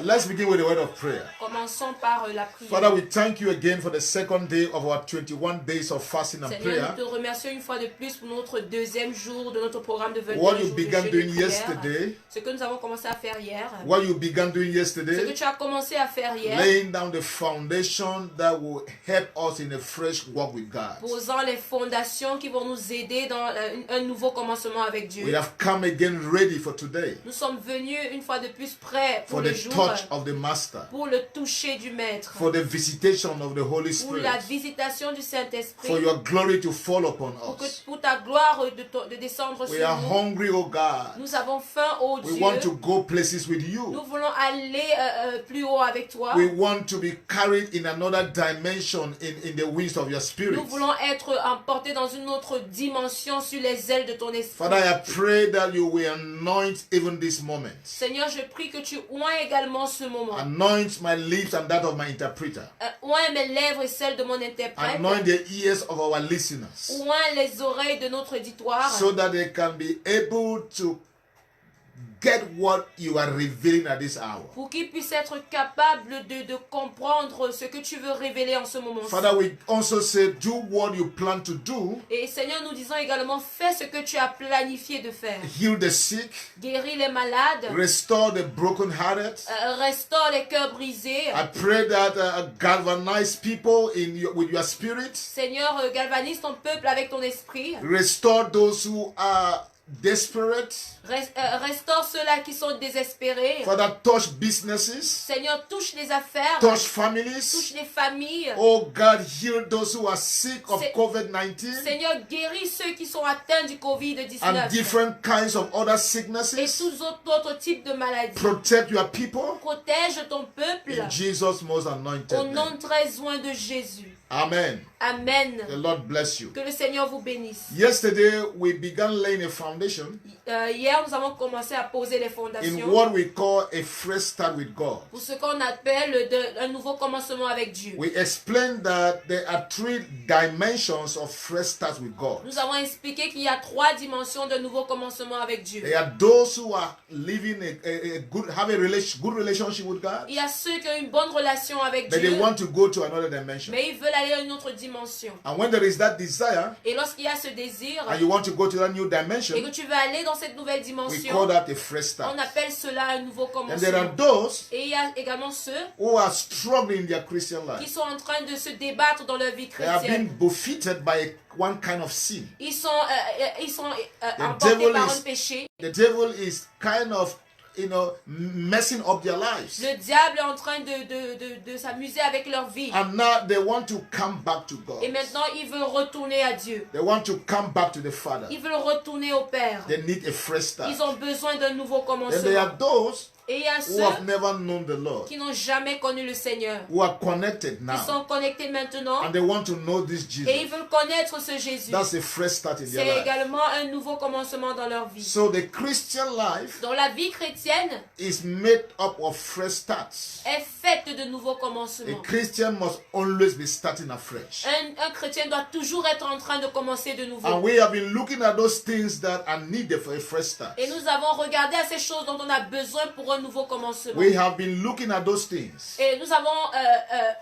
Let's begin with a word of prayer. Commençons par la prière. Father, we thank you again for the second day of our 21 days of fasting and Seigneur, prayer. nous te remercions une fois de plus pour notre deuxième jour de notre programme de 21 What jours you de began jeûne et doing de prière. yesterday, Ce que nous avons commencé à faire hier. what you began doing Ce que yesterday, tu as commencé à faire hier. laying down the foundation that will help us in a fresh walk with God. Posant les fondations qui vont nous aider dans un nouveau commencement avec Dieu. We have come again ready for today, Nous sommes venus une fois de plus prêts pour for le the jour, touch of the Master, pour le toucher du Maître, for the visitation of the Holy pour la Spirit, visitation du Saint-Esprit, for your glory to fall upon us. pour ta gloire de descendre We sur are nous. hungry, oh God. Nous avons faim, ô We Dieu. want to go places with you. Nous voulons aller plus haut avec toi. We want to be carried in another dimension in the wings of your spirit. Nous voulons être emportés dans une autre dimension sur les ailes de ton esprit. Father, I pray that you will anoint even this moment. Seigneur, je prie que tu oins également ce moment. Anoint my lips and that of my interpreter. Oins mes lèvres et celles de mon interprète. Anoint the ears of our listeners, Oins les oreilles de notre auditoire. so that they can be able to get what you are revealing at this hour. Pour qu'ils puissent être capables de comprendre ce que tu veux révéler en ce moment-ci. Father, we also say, do what you plan to do. Et Seigneur, nous disons également, fais ce que tu as planifié de faire. Heal the sick, Guéris les malades. restore the brokenhearted. Restaure les cœurs brisés. I pray that galvanize people with your spirit. Seigneur, galvanise ton peuple avec ton esprit. Restore those who are desperate. Restaure ceux-là qui sont désespérés. Father, touch businesses, Seigneur, touche les affaires. touch families. Touche les familles. Oh God, heal those who are sick of Se- COVID-19 Seigneur, guéris ceux qui sont atteints du and Covid-19. different kinds of other Et sicknesses. tous autres types de maladies. Protect your people Protège ton peuple. in Jesus' most Au anointed nom name. très loin de Jésus. Amen. Amen. The Lord bless you. Que le Seigneur vous bénisse. Yesterday, we began laying a foundation Hier, nous avons commencé à poser les in fondations what we call a fresh start with God. pour ce qu'on appelle un nouveau commencement avec Dieu. We explained that there are three dimensions of fresh start with God. Nous avons expliqué qu'il y a 3 dimensions de nouveau commencement avec Dieu. There are those who are living have a good relationship with God, Il y a ceux qui ont une bonne relation avec but they Dieu, want to go to another dimension. mais ils veulent aller à une autre dimension. And when there is that desire, Et lorsqu'il y a ce désir and you want to go to that new et que dimension, tu veux aller dans cette nouvelle we dimension, call that a fresh start. on appelle cela un nouveau And there are commencement. those Et il y a également ceux who are struggling in their Christian qui life. sont en train de se débattre dans leur vie They have been chrétienne. buffeted by one kind of sin. Ils sont emportés devil par is- un péché. The devil is kind of, messing up their lives. Le diable est en train de s'amuser avec leur vie. And now they want to come back to God. Et maintenant, ils veulent retourner à Dieu. They want to come back to the Father. Ils veulent retourner au Père. They need a fresh start. Ils ont besoin d'un nouveau Then there are commencement. those Et il y a who have ceux never known the Lord, qui n'ont jamais connu le Seigneur. who are connected Ils now, sont connectés maintenant and they want to know this et ils Jesus. veulent connaître ce Jésus. That's a fresh start in their C'est life. également un nouveau commencement dans leur vie. So the Christian life Dans la vie chrétienne is made up of fresh starts. est faite de nouveaux A commencements. Christian must always be starting afresh. Un chrétien doit toujours être en train de commencer de nouveau. And we have been looking at those things that are needed for a fresh start. Et nous avons regardé à ces choses dont on a besoin pour un nouveau commencement. We have been looking at those things Et nous avons,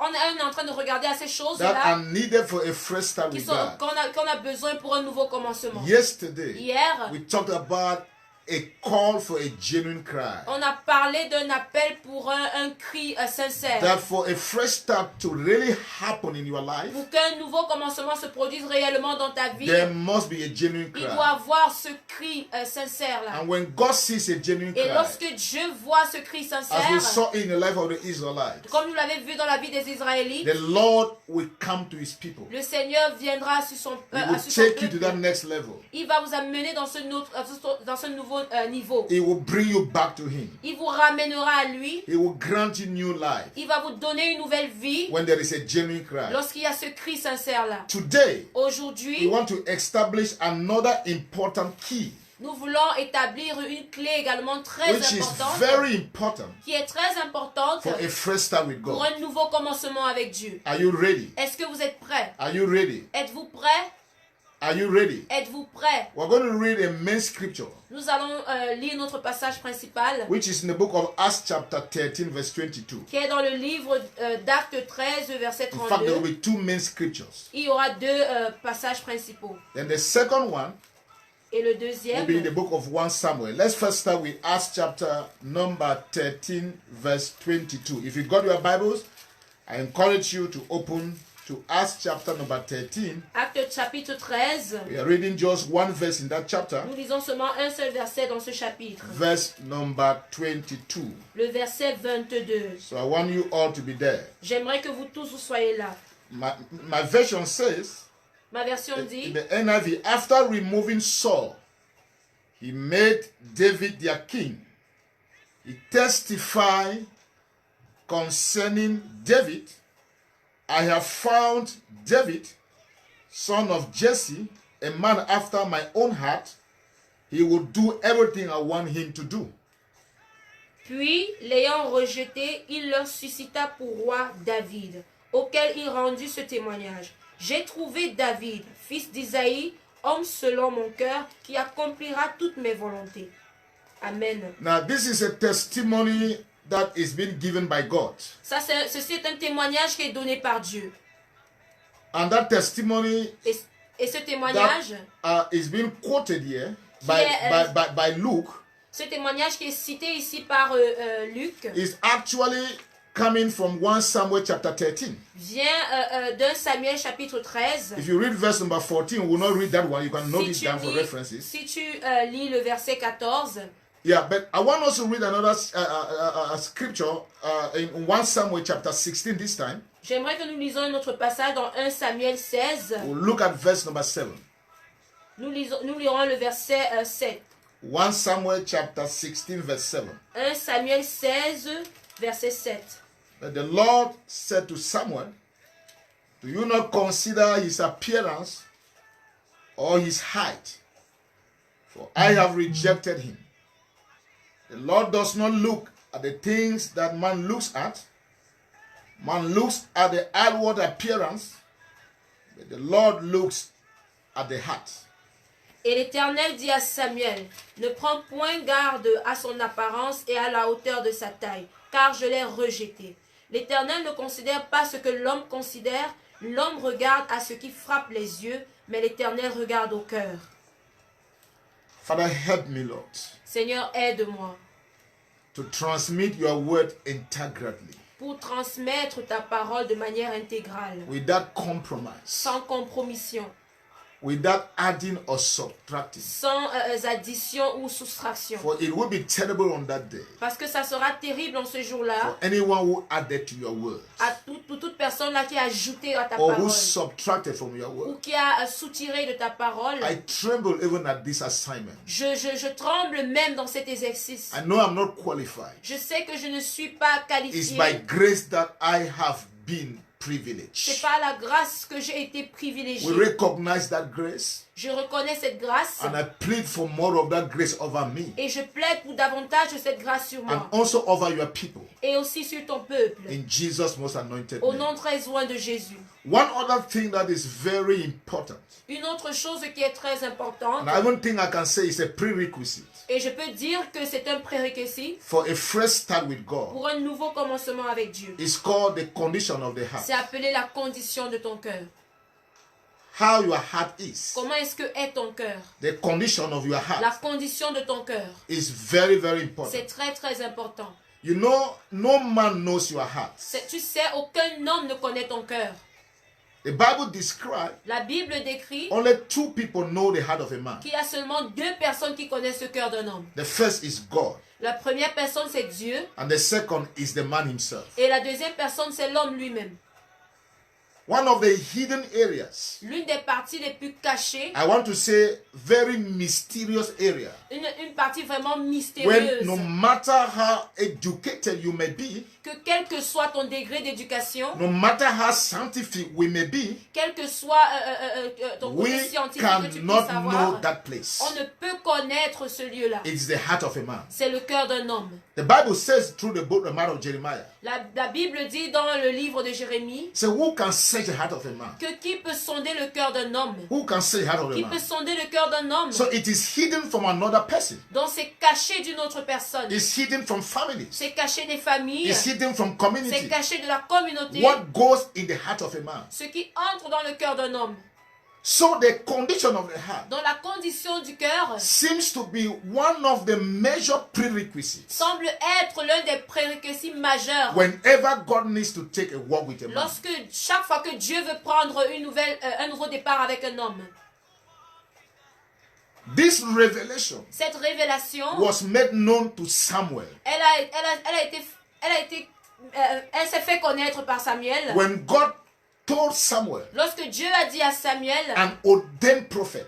on est en train de regarder à ces that choses-là are needed for a fresh start qui with sont, God. qu'on a besoin pour un nouveau commencement. Yesterday, Hier, we talked about a call for a genuine cry. on a parlé d'un appel pour un cri sincère. That for a fresh start to really happen in your life, Pour qu'un nouveau commencement se produise réellement dans ta vie, there must be a genuine il doit cry. avoir ce cri sincère-là. And when God sees a genuine Et cry, lorsque Dieu voit ce cri as we sincère, saw in the life of the Israelites, comme nous l'avons vu dans la vie des Israélites, the Lord will come to his people. le Seigneur viendra sur son, He will sur son take you to that peuple. next level. Il va vous amener dans ce nouveau niveau. He will bring you back to him. Il vous ramènera à lui. He will grant you new life Il va vous donner une nouvelle vie when there is a genuine cry. lorsqu'il y a ce cri sincère-là. Today, we Aujourd'hui, want to establish another important key, nous voulons établir une clé également très which is importante, very important qui est très importante for a fresh start with pour God. un nouveau commencement avec Dieu. Are you ready? Est-ce que vous êtes prêts? Are you ready? Êtes-vous prêts? Are you ready? Êtes-vous prêts? We're going to read a main scripture, Nous allons lire notre passage principal which is in the book of Acts chapter 13, verse 22. qui est dans le livre d'Actes 13, verset In fact, there will 32. be two main scriptures. Il y aura deux passages principaux. Then the second one Et le will deuxième, be in the book of 1 Samuel. Let's first start with Acts chapter number 13, verse 22. If you got your Bibles, I encourage you to open to Acts chapter number 13. Actes chapitre 13. We are reading just one verse in that chapter, Nous lisons seulement un seul verset dans ce chapitre. verse number 22. Le verset 22. So I want you all to be there. J'aimerais que vous tous vous soyez là. My version says, Ma version in dit, the NIV, after removing Saul, he made David their king. He testified concerning David, I have found David, son of Jesse, a man after my own heart. He will do everything I want him to do. puis, l'ayant rejeté, il leur suscita pour roi David, auquel il rendit ce témoignage. J'ai trouvé David, fils d'Isaïe, homme selon mon cœur, qui accomplira toutes mes volontés. Amen. Now, this is a testimony that is being given by God. Ceci est un témoignage qui est donné par Dieu. And that testimony Et ce témoignage, is being quoted here Qui by Luke ce témoignage qui est cité ici par Luc, is actually coming from 1 Samuel chapter 13. vient d'un Samuel chapitre 13. If you read verse number 14, we will not read that one. You can note it down for references. Si tu lis le verset 14, Yeah, but I want us to read another scripture in 1 Samuel chapter 16 this time. j'aimerais que nous lisions un autre passage dans 1 Samuel 16. We'll look at verse number 7. Nous lirons le verset 7. 1 Samuel chapter 16 verse 7. 1 Samuel 16, verset 7. But the Lord said to Samuel, do you not consider his appearance or his height? For I have rejected him. The Lord does not look at the things that man looks at. Man looks at the outward appearance, but the Lord looks at the heart. Et l'Éternel dit à Samuel, ne prends point garde à son apparence et à la hauteur de sa taille, car je l'ai rejeté. L'Éternel ne considère pas ce que l'homme considère, l'homme regarde à ce qui frappe les yeux, mais l'Éternel regarde au cœur. Father, help me, Lord, Seigneur, aide-moi to transmit your word integrally, pour transmettre ta parole de manière intégrale, without compromise, sans compromission, without adding or subtracting. sans addition ou soustraction. For it will be terrible on that day Parce que ça sera terrible en ce jour-là for anyone who added to your word à toute personne là qui a ajouté à ta or who parole subtracted from your ou word. qui a soutiré de ta parole. I tremble even at this assignment. Je tremble même dans cet exercice. I know I'm not qualified. Je sais que je ne suis pas It's qualifiée. by grace that I have been C'est privileged. par la grâce que j'ai été We privilégiée. recognize that grace Je reconnais cette grâce and I plead for more of that grace over me et je plaide pour davantage de cette grâce sur and moi also over your people et aussi sur ton peuple. in Jesus' most anointed Au name. nom très loin de Jésus. One other thing that is very important, Une autre chose qui est très importante, and I don't think I can say it's a prerequisite et je peux dire que c'est un prérequis for a fresh start with God, pour un nouveau commencement avec Dieu. is called the condition of the heart. C'est appelé la condition de ton cœur. How your heart is. Comment est-ce que est ton cœur? The condition of your La heart condition de ton cœur. is very, very important. C'est très très important. You know, no man knows your heart. Tu sais, aucun homme ne connaît ton cœur. The Bible describes La Bible décrit only two people know the heart of a man. qu'il y a seulement deux personnes qui connaissent le cœur d'un homme. The first is God, La première personne, c'est Dieu. and the second is the man himself. Et la deuxième personne, c'est l'homme lui-même. One of the hidden areas, L'une des parties les plus cachées, I want to say very mysterious area, une partie vraiment when mystérieuse. no matter how educated you may be, Que quel que soit ton degré d'éducation, no matter how scientific we may be, quel que soit ton côté we scientifique que tu puisses cannot know avoir, that place. on ne peut connaître ce lieu-là. It's the heart of a man. C'est le cœur d'un homme. The Bible says through the book of Jeremiah, La Bible dit dans le livre de Jérémie, so who can search the heart of a man? Que qui peut sonder le cœur d'un homme? Who can search the heart of a Qui peut man? sonder le cœur d'un homme? So it is hidden from another person. Donc c'est caché d'une autre personne. It's hidden from families. C'est caché des familles. It's hidden from C'est community. caché de la communauté. What goes in the heart of a man? Ce qui entre dans le cœur d'un homme. So the condition of the heart Dans la condition du cœur seems to be one of the major prerequisites semble être l'un des prérequis majeurs. whenever God needs to take a walk with a man. Lorsque chaque fois que Dieu veut prendre un nouveau départ avec un homme. This revelation Cette révélation, was made known to Samuel elle s'est fait connaître par Samuel. when God told Samuel, Lorsque Dieu a dit à Samuel, an ordained prophet,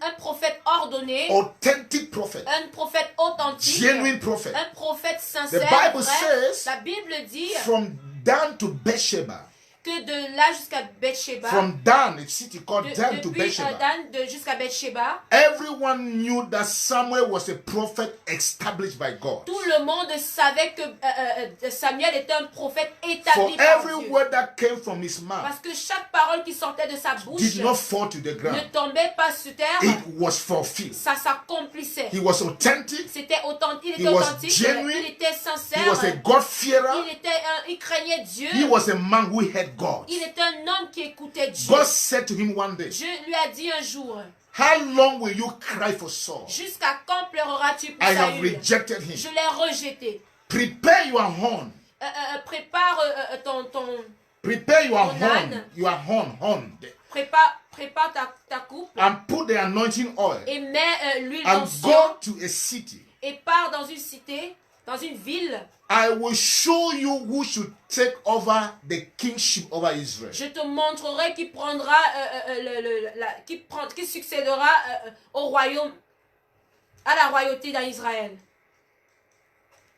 un prophète ordonné, authentic prophet, un prophète authentique, genuine prophet, un prophète sincère, The Bible vrai, says- la Bible dit from Dan to Beersheba, que de là jusqu'à Bathsheba, from Dan, a city called Dan to depuis Beersheba, Dan jusqu'à Bathsheba, everyone knew that Samuel was a prophet established by God. tout le monde savait que Samuel était un prophète For établi par every Dieu. word that came from his mouth Parce que chaque parole qui sortait de sa bouche did not fall to the ne ground. tombait pas sur terre, It was fulfilled. ça s'accomplissait. He was authentic. C'était authentique, il He était was authentique, genuine. il était He sincère, was a God-fearer. il craignait Dieu, He was a man who had God. il était un homme qui écoutait Dieu. God said to him one day, Dieu lui a dit un jour, how long will you cry for Saul? jusqu'à quand pleureras-tu pour I have Saül? rejected him. Je l'ai rejeté. Prepare your horn. Prépare Prepare your Ton horn. âne. Your horn. prépare ta coupe And put the anointing oil. et mets l'huile And d'onction go to a city. et pars dans une cité, dans une ville. I will show you who should take over the kingship over Israel. Je te montrerai qui prendra, qui succédera au royaume, à la royauté dans Israël.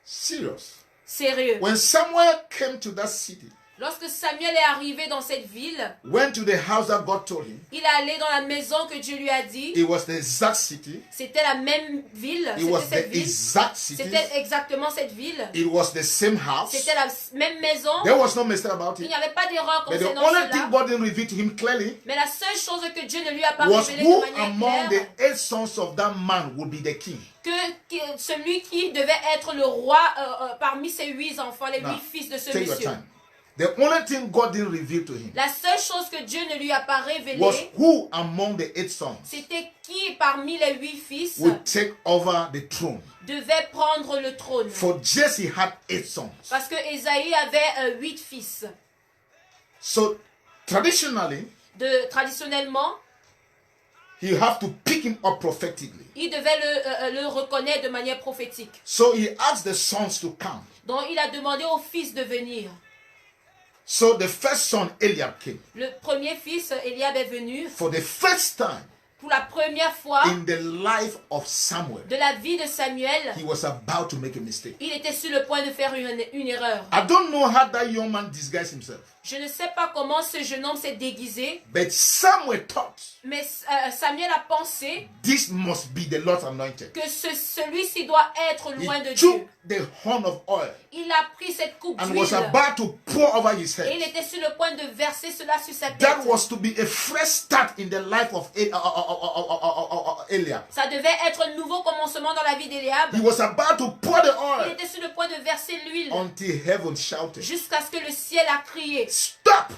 Serious. Sérieux. When Samuel came to that city, Lorsque Samuel est arrivé dans cette ville, went to the house that God told him, il est allé dans la maison que Dieu lui a dit. it was the exact city. C'était la même ville. It was C'était cette the ville. exact city. C'était exactement cette ville. It was the same house. C'était la même maison. There was no mistake about Il it. n'y avait pas d'erreur But the concernant only thing cela. God didn't reveal to him clearly Mais la seule chose que Dieu ne lui a pas was révélée who de manière among claire, the 8 sons of that man would be the king. que celui qui devait être le roi parmi ses 8 enfants, les 8 Now, fils de ce take your monsieur. time. The only thing God didn't reveal to him La seule chose que Dieu ne lui a pas was révélée, who among the 8 sons c'était qui parmi les 8 fils would take over the throne. devait prendre le trône. For Jesse had 8 sons. Parce que Ésaü avait 8 fils. So traditionally, Traditionnellement, he have to pick him up prophetically. il devait le reconnaître de manière prophétique. So he asked the sons to come. Donc il a demandé aux fils de venir. So the first son, Eliab, came. Le premier fils, Eliab, est venu For the first time pour la première fois in the life of Samuel, de la vie de Samuel. he was about to make a mistake. Il était sur le point de faire une erreur. I don't know how that young man disguised himself. Je ne sais pas comment ce jeune homme s'est déguisé, But Samuel thought, mais Samuel a pensé this must be the Lord's anointed. que celui-ci doit être loin de He Dieu. took the horn of oil Il a pris cette coupe and d'huile was about to pour over his et il head. était sur le point de verser cela sur sa tête. That was to be a fresh start in the life of Eliab. Ça devait être un nouveau commencement dans la vie d'Éliab. He was about to pour the Il oil était sur le point de verser l'huile until heaven shouted, jusqu'à ce que le ciel a crié. stop!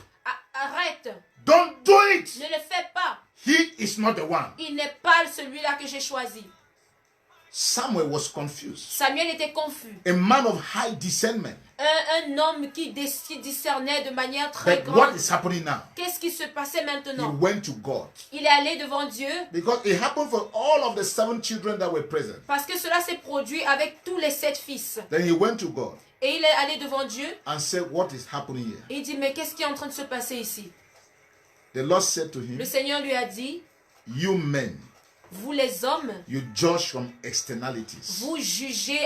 Arrête, Don't do it! ne le fais pas. He is not the one. Il n'est pas celui-là que j'ai choisi. Samuel was confused. Samuel était confus. A man of high discernment. Un homme qui discernait de manière très But what grande. is happening now? Qu'est-ce qui se passait He maintenant? went to God. Il est allé devant Dieu Because it happened for all of the 7 children that were present. parce que cela s'est produit avec tous les 7 fils. Then he went to God Et il est allé devant Dieu and said, what is happening here? et il dit, mais qu'est-ce qui est en train de se passer ici? The Lord said to him, Le Seigneur lui a dit, you men Vous les hommes, you judge from externalities. vous jugez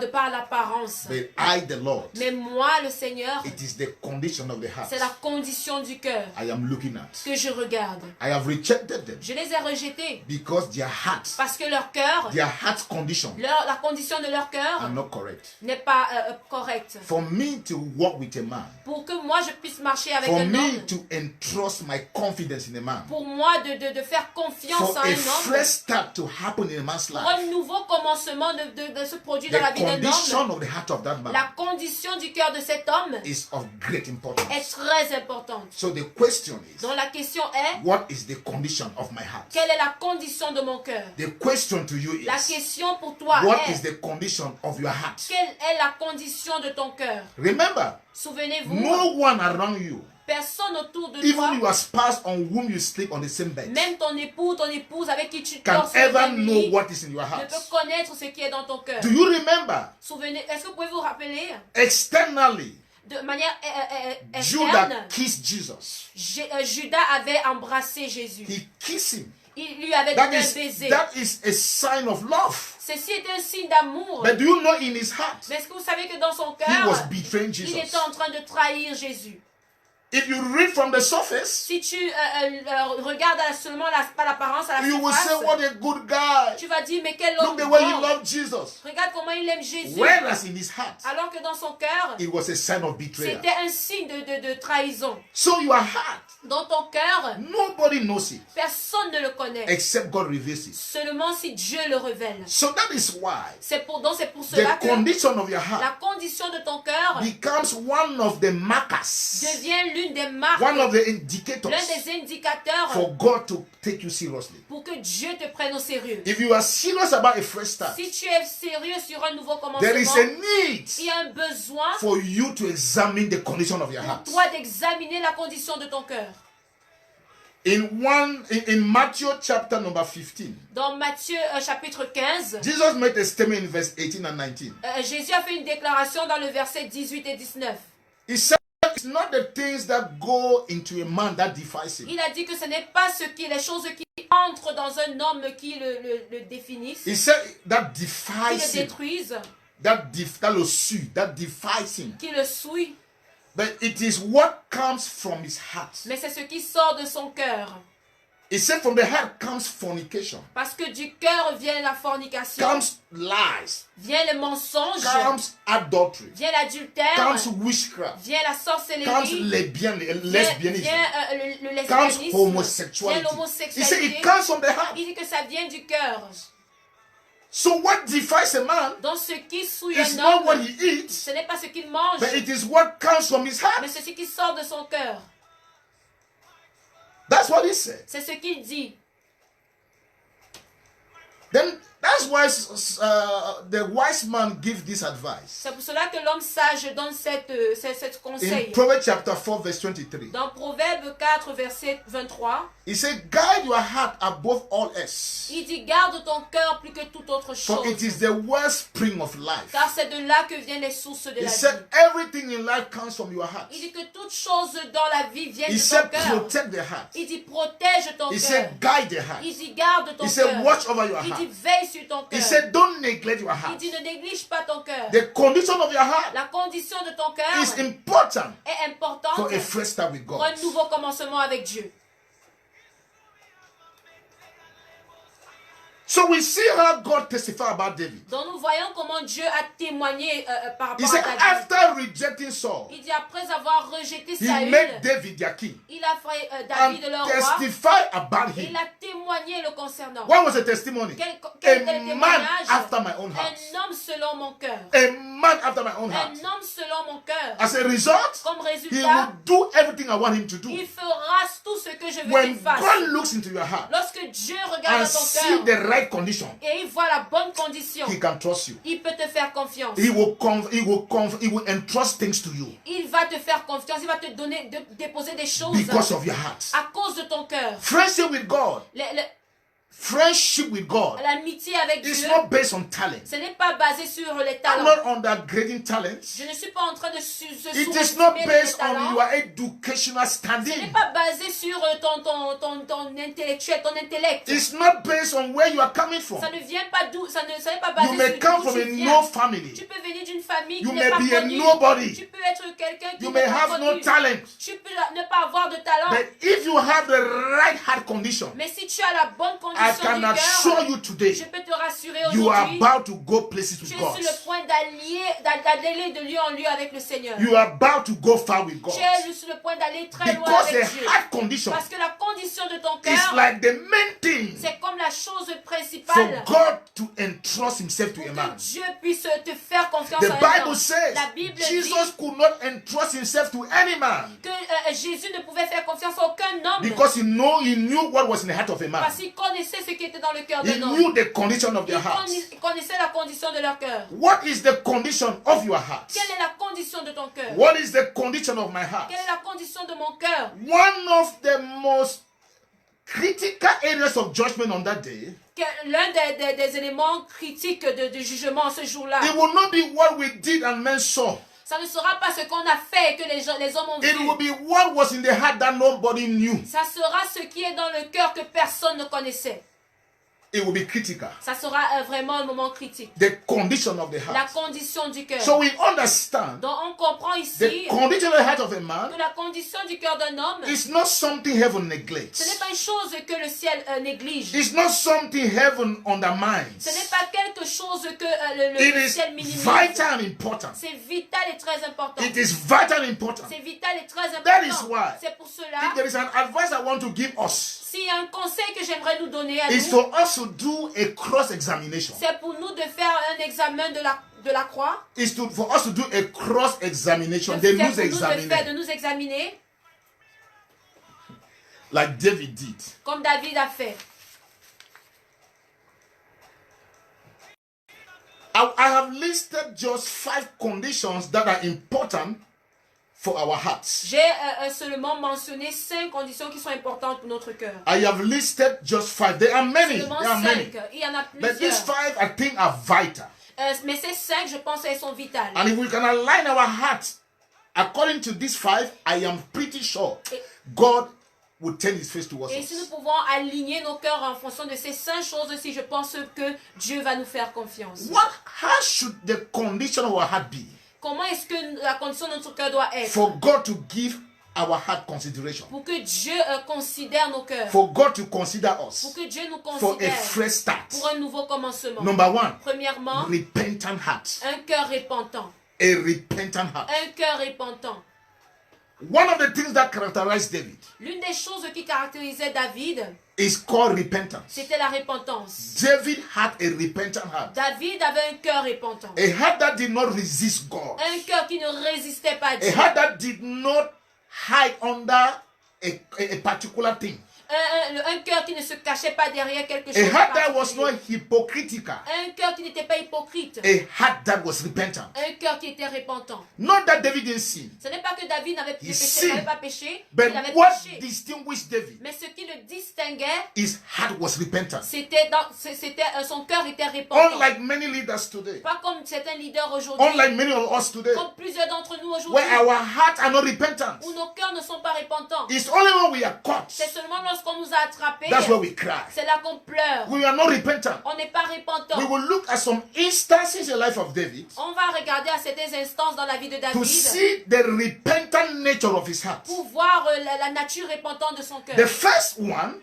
de par l'apparence. But I, the Lord, Mais moi, le Seigneur, it is the condition of the heart c'est la condition du cœur I am looking at. que je regarde. I have rejected them Je les ai rejetés because their hearts, parce que leur cœur, their heart condition la condition de leur cœur are not correct. n'est pas correcte. For me to walk with a man, Pour que moi je puisse marcher avec for un me homme, to entrust my confidence in a man, pour moi de faire confiance for en a un homme, fresh start to happen in a man's pour life, un nouveau commencement de se produire dans la the vie d'un homme, condition of the heart of that man la condition du cœur de cet homme is of great est importance. très importante. So the question is, Donc la question est, what is the condition of my heart? quelle est la condition de mon cœur? The question to you La is, question pour toi what is est, the condition of your heart? quelle est la condition de ton cœur? Remember, Souvenez-vous, no one around you, personne autour de even toi, your spouse on whom you sleep on the same bed, même ton époux, ton épouse avec qui tu can dors sur le ever même know lit, what is in your ne heart. peut connaître ce qui est dans ton cœur. Do you remember? Souvenez, est-ce que vous pouvez vous rappeler, Externally, de manière Judas externe, kissed Jesus. Judas avait embrassé Jésus. He kissed him. Il lui avait That donné un is, baiser. that is a sign of love. Ceci était un signe d'amour. But do you know in his heart, Mais est-ce que vous savez que dans son he cœur, was betraying il Jesus? était en train de trahir Jésus? If you read from the surface, Si tu regardes seulement pas l'apparence, à la you will say, surface, what a good guy. tu vas dire, mais quel Look homme the way he bon. loved Jesus. Regarde comment il aime Jésus. Whereas in his heart, Alors que dans son cœur, it was a sign of betrayal. c'était un signe de trahison. So your heart, Dans ton cœur, nobody knows it personne ne le connaît. except God reveals it. Seulement si Dieu le révèle. So that is why C'est pour cela the que condition of your la heart condition de ton cœur becomes one of the markers, devient l'une des marques, one of the l'un indicators des indicateurs for God to take you seriously. pour que Dieu te prenne au sérieux. If you are serious about a fresh start, Si tu es sérieux sur un nouveau commencement, there is a need il y a un besoin for you to examine the condition of your pour heart. toi d'examiner la condition de ton cœur. In Matthew chapter number 15, Dans Matthieu chapitre 15, Jesus made a statement in verse 18 and 19. Jésus a fait une déclaration dans le verset 18 et 19. He said, it's not the things that go into a man that defies him. Il a dit que ce n'est pas les choses qui entrent dans un homme qui le définissent, He said that qui defies le him, détruisent, that defies him. qui le souillent. But it is what comes from his heart. Mais c'est ce qui sort de son cœur. He said from the heart comes fornication, Parce que du cœur vient la fornication, comes lies, vient le mensonge, comes adultery, vient l'adultère, comes witchcraft, vient la comes sorcellerie, lesbianism, vient le comes lesbianisme, vient homosexuality. He said l'homosexualité. it comes from the heart. Il dit que ça vient du cœur. So what defies a man Donc ce qui souille is un not what homme, he eats, ce n'est pas ce qu'il mange, but it is what comes from his heart. mais c'est ce qui sort de son cœur. That's what he said. C'est ce qu'il dit. Then that's why the wise man gives this advice. C'est pour cela que l'homme sage donne cette In conseil. Proverbs chapter 4 verse 23. Dans Proverbe 4, verset 23, He said, guide your heart above all else, il dit garde ton cœur plus que toute autre for it chose, is the wellspring of life. car c'est de là que viennent les sources de He la said, vie. everything in life comes from your heart. Il dit que toute chose dans la vie vient He de ton said, cœur. protect the heart. Il dit protège ton He cœur. said, guide the heart. Il dit garde ton He said, cœur. watch over your Il dit heart. veille sur ton He cœur. said, don't neglect your Il heart. dit ne néglige pas ton cœur. The condition of your heart La condition de ton cœur is important est importante for a fresh start with pour God. un nouveau commencement avec Dieu. So we see how God testified about David. Donc nous voyons comment Dieu a témoigné par He rapport à said, David. after rejecting Saul, Il dit après avoir rejeté he Saül, made David their king il a fait and David le roi testified about et him. il a témoigné le concernant. What was the testimony? Quel A était le man témoignage? after my own heart. Un homme selon mon cœur. A man after my own heart. Un homme selon mon cœur. As a result, Comme he résultat, will do everything I want him to do. il fera tout ce que je veux When qu'il fasse. God looks into your heart Lorsque Dieu regarde and dans ton see cœur the right condition, et il voit la bonne condition, he can trust you. il peut te faire confiance. He will entrust things to you Il va te faire confiance. Il va te déposer des choses because of your heart. à cause de ton cœur. Friendship with God Le- friendship with God L'amitié avec is Dieu, not based on talent. ce n'est pas basé sur les I'm talents. not undergrading talents. Je ne suis pas en train de It is not sous-estimer les based on talents. your educational Ce standing. n'est pas basé sur ton intellectuel, ton intellect. It's not based on where you are coming from. Ça ne vient pas d'où, ça n'est pas You basé may sur come d'où from a tu viens. no family. Tu peux venir d'une famille You qui may n'est pas be a connue. nobody. Tu peux être quelqu'un qui You n'est may pas have no connu. talent. Tu peux ne pas avoir de talent. But if you have the right heart condition, Mais si tu as la bonne I condition can du assure cœur, you today, je peux te rassurer you are aujourd'hui, about to go places tu with es God. sur le point d'aller de lieu en lieu avec le Seigneur. You are about to go far with God. Tu es sur le point d'aller très loin Because avec the Dieu. heart condition Parce que la condition de ton is cœur, like the main thing c'est comme la chose for principale God to entrust himself to pour a que man. Dieu puisse te faire confiance The à un Bible homme. says La Bible Jesus dit could not entrust himself to any man que Jésus ne pouvait faire confiance à aucun homme because he knew what was in the heart of a man. parce qu'il connaissait ce qui était dans le cœur He d'un homme. knew the condition of Il their hearts. connaissait la condition de leur cœur. What is the condition of your heart? Quelle est la condition de ton cœur? What is the condition of my heart? Quelle est la condition de mon cœur? One of the most critical areas of judgment on that day, L'un des éléments critiques de jugement ce jour-là, it will not be what we did and men saw. ça ne sera pas ce qu'on a fait et que les hommes ont vu. It will be what was in the heart that nobody knew. Ça sera ce qui est dans le cœur que personne ne connaissait. It will be critical. Ça sera vraiment un moment critique. The condition of the La heart. condition du cœur. So we understand Donc on comprend the ici condition of the heart of a man que la condition du cœur d'un homme, is not something heaven ce n'est neglects. pas une chose que le ciel néglige. It's not something heaven undermines. Ce n'est pas quelque chose que It le is ciel minimise. vital and important. C'est vital et très important. It is vital and important. C'est vital et très That is important. why C'est pour if cela, there is an advice I want to give us, s'il y a un conseil que j'aimerais nous donner à is nous, for us to do a cross-examination. c'est pour nous de faire un examen de la croix. Is to for us to do a cross-examination. C'est They pour nous nous examiner de nous examiner like David did. comme David a fait. I have listed just 5 conditions that are important for our hearts. J'ai seulement mentionné 5 conditions qui sont importantes pour notre cœur. I have listed just 5. There are many. Seulement There are many. 5. Il y en a But these plusieurs. 5 I think are vital. Mais ces 5, je pense qu'elles sont vitales. And if we can align our hearts according to these 5, I am pretty sure God will turn his face towards Et si nous us. pouvons aligner nos cœurs en fonction de ces 5 choses aussi, je pense que Dieu va nous faire confiance. How should the condition of our heart be Comment est-ce que la condition de notre cœur doit être for God to give our heart consideration? pour que Dieu considère nos cœurs, For God to consider us pour que Dieu nous for a considère fresh start. pour un nouveau commencement. Number 1, Premièrement, repentant heart. un cœur repentant. A repentant heart. Un cœur repentant. One of the things that characterized David L'une des choses qui caractérisait David, is called repentance. c'était la repentance. David had a repentant heart. David avait un cœur repentant. A heart that did not resist God. Un cœur qui ne résistait pas à A Dieu. heart that did not hide under a particular thing. Un cœur qui ne se cachait pas derrière quelque chose. A de heart that was particulier. not hypocritical. Un cœur qui n'était pas hypocrite. A heart that was repentant. Un cœur qui était repentant. Not that David didn't sin, Ce n'est pas que David n'avait He péché, sinned. n'avait pas péché, but il avait what péché. distinguished David, Mais ce qui le distinguait, his heart was repentant. c'était son cœur était repentant. Unlike many leaders today, Pas comme certains leaders aujourd'hui, unlike many of us today, comme plusieurs d'entre nous aujourd'hui, where our hearts are not repentant. où nos cœurs ne sont pas repentants. It's only when we are caught, C'est seulement lorsqu'on nous a attrapés, that's where we cry. c'est là qu'on pleure. We are not repentant. On n'est pas repentant. We will look at some instances in the life of David On va regarder à certaines instances dans la vie de to David see the repentant nature of his heart. pour voir la nature repentante de son cœur. The first one,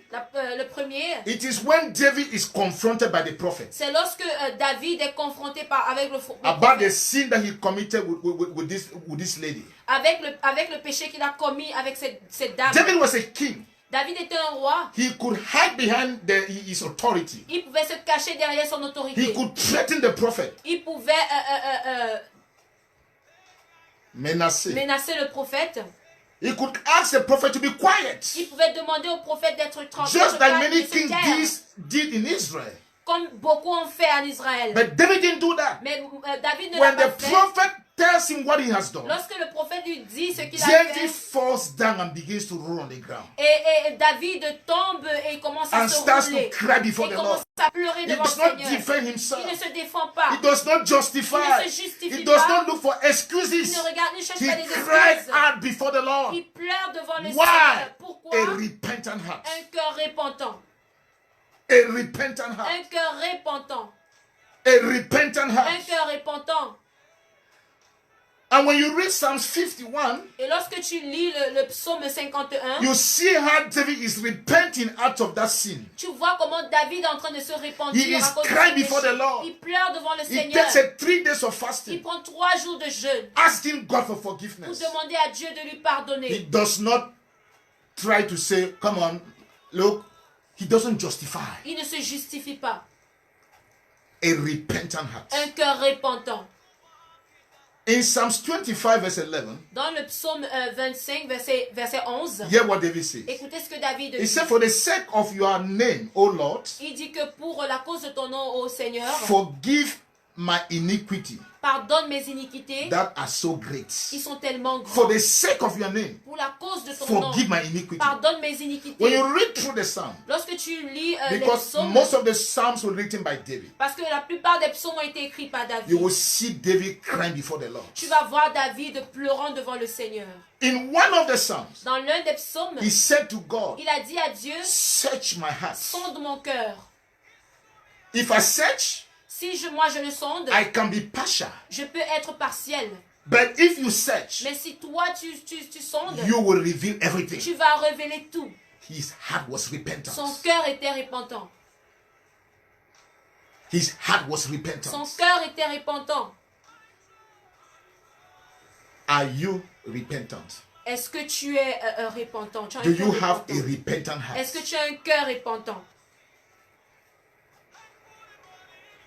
Le premier, it is when David is confronted by the prophet c'est lorsque David est confronté avec le about prophète, the sin that he committed with this lady. avec le péché qu'il a commis avec cette dame. David was a king. David était un roi. He could hide behind his authority. Il pouvait se cacher derrière son He autorité. could threaten the prophet, Il pouvait menacer. menacer le prophète. He could ask the prophet to be quiet, Il pouvait demander au prophèète d'être tranquille, just like de many se kings taire, did in Israel. comme beaucoup ont fait en Israël. But David didn't do that. Mais David ne l'a When pas the fait. prophet tells him what he has done, lorsque le prophète lui dit ce qu'il a David fait, falls down and begins to roll on the ground et David tombe et commence à and se starts to rouler. cry before Et the commence Lord. à pleurer He devant le does not Seigneur. defend Il ne himself. se défend pas. He does not justify. Il ne se justifie He does pas. not look for Il excuses. ne cherche He pas des cried excuses. out before the Lord. Il pleure devant le Why? Seigneur. Pourquoi? A repentant heart. Un cœur repentant. A repentant heart. Un cœur repentant. A repentant Un heart. cœur repentant. And when you read Psalms 51, Et lorsque tu lis le psaume 51, you see how David is repenting out of that sin. tu vois comment David est en train de se He repentir is à cause de crying ses before péchés. the Lord. Il pleure devant le He Seigneur. takes a 3 days of Il fasting, prend 3 jours de jeûne asking God for pour forgiveness. demander à Dieu de lui He pardonner. does not try to say, come on, look, he doesn't justify. Il ne se justifie pas. A repentant heart. Un cœur repentant. In Psalms 25 verse 11, Dans le psaume 25, verset 11, hear what David says. écoutez ce que David He dit. said, for the sake of your name, O Lord, Il dit que pour la cause de ton nom, ô Seigneur, forgive my iniquity pardonne mes iniquités that are so qui great. sont tellement For grandes. the sake of your name, Pour la cause de ton nom, forgive my iniquity. pardonne mes When iniquités. you read through the psalm, Lorsque tu lis les because psaumes, most of the psalms were written by David, parce que la plupart des psaumes ont été écrits par you David, will see David crying before the Lord. tu vas voir David pleurant devant le Seigneur. In one of the psalms, Dans l'un des psaumes, he said to God, il a dit à Dieu, search my heart. sonde mon cœur. If I search, Si moi je le sonde, I can be partial. je peux être partiel. But if you search, Mais si toi tu sondes, you will reveal everything. tu vas révéler tout. His heart was repentant. Son cœur était repentant. His heart was Son repentant. cœur était repentant. Are you repentant? Est-ce que tu es repentant? Tu as un Do cœur you have repentant? a repentant Est-ce que heart? tu as un cœur repentant?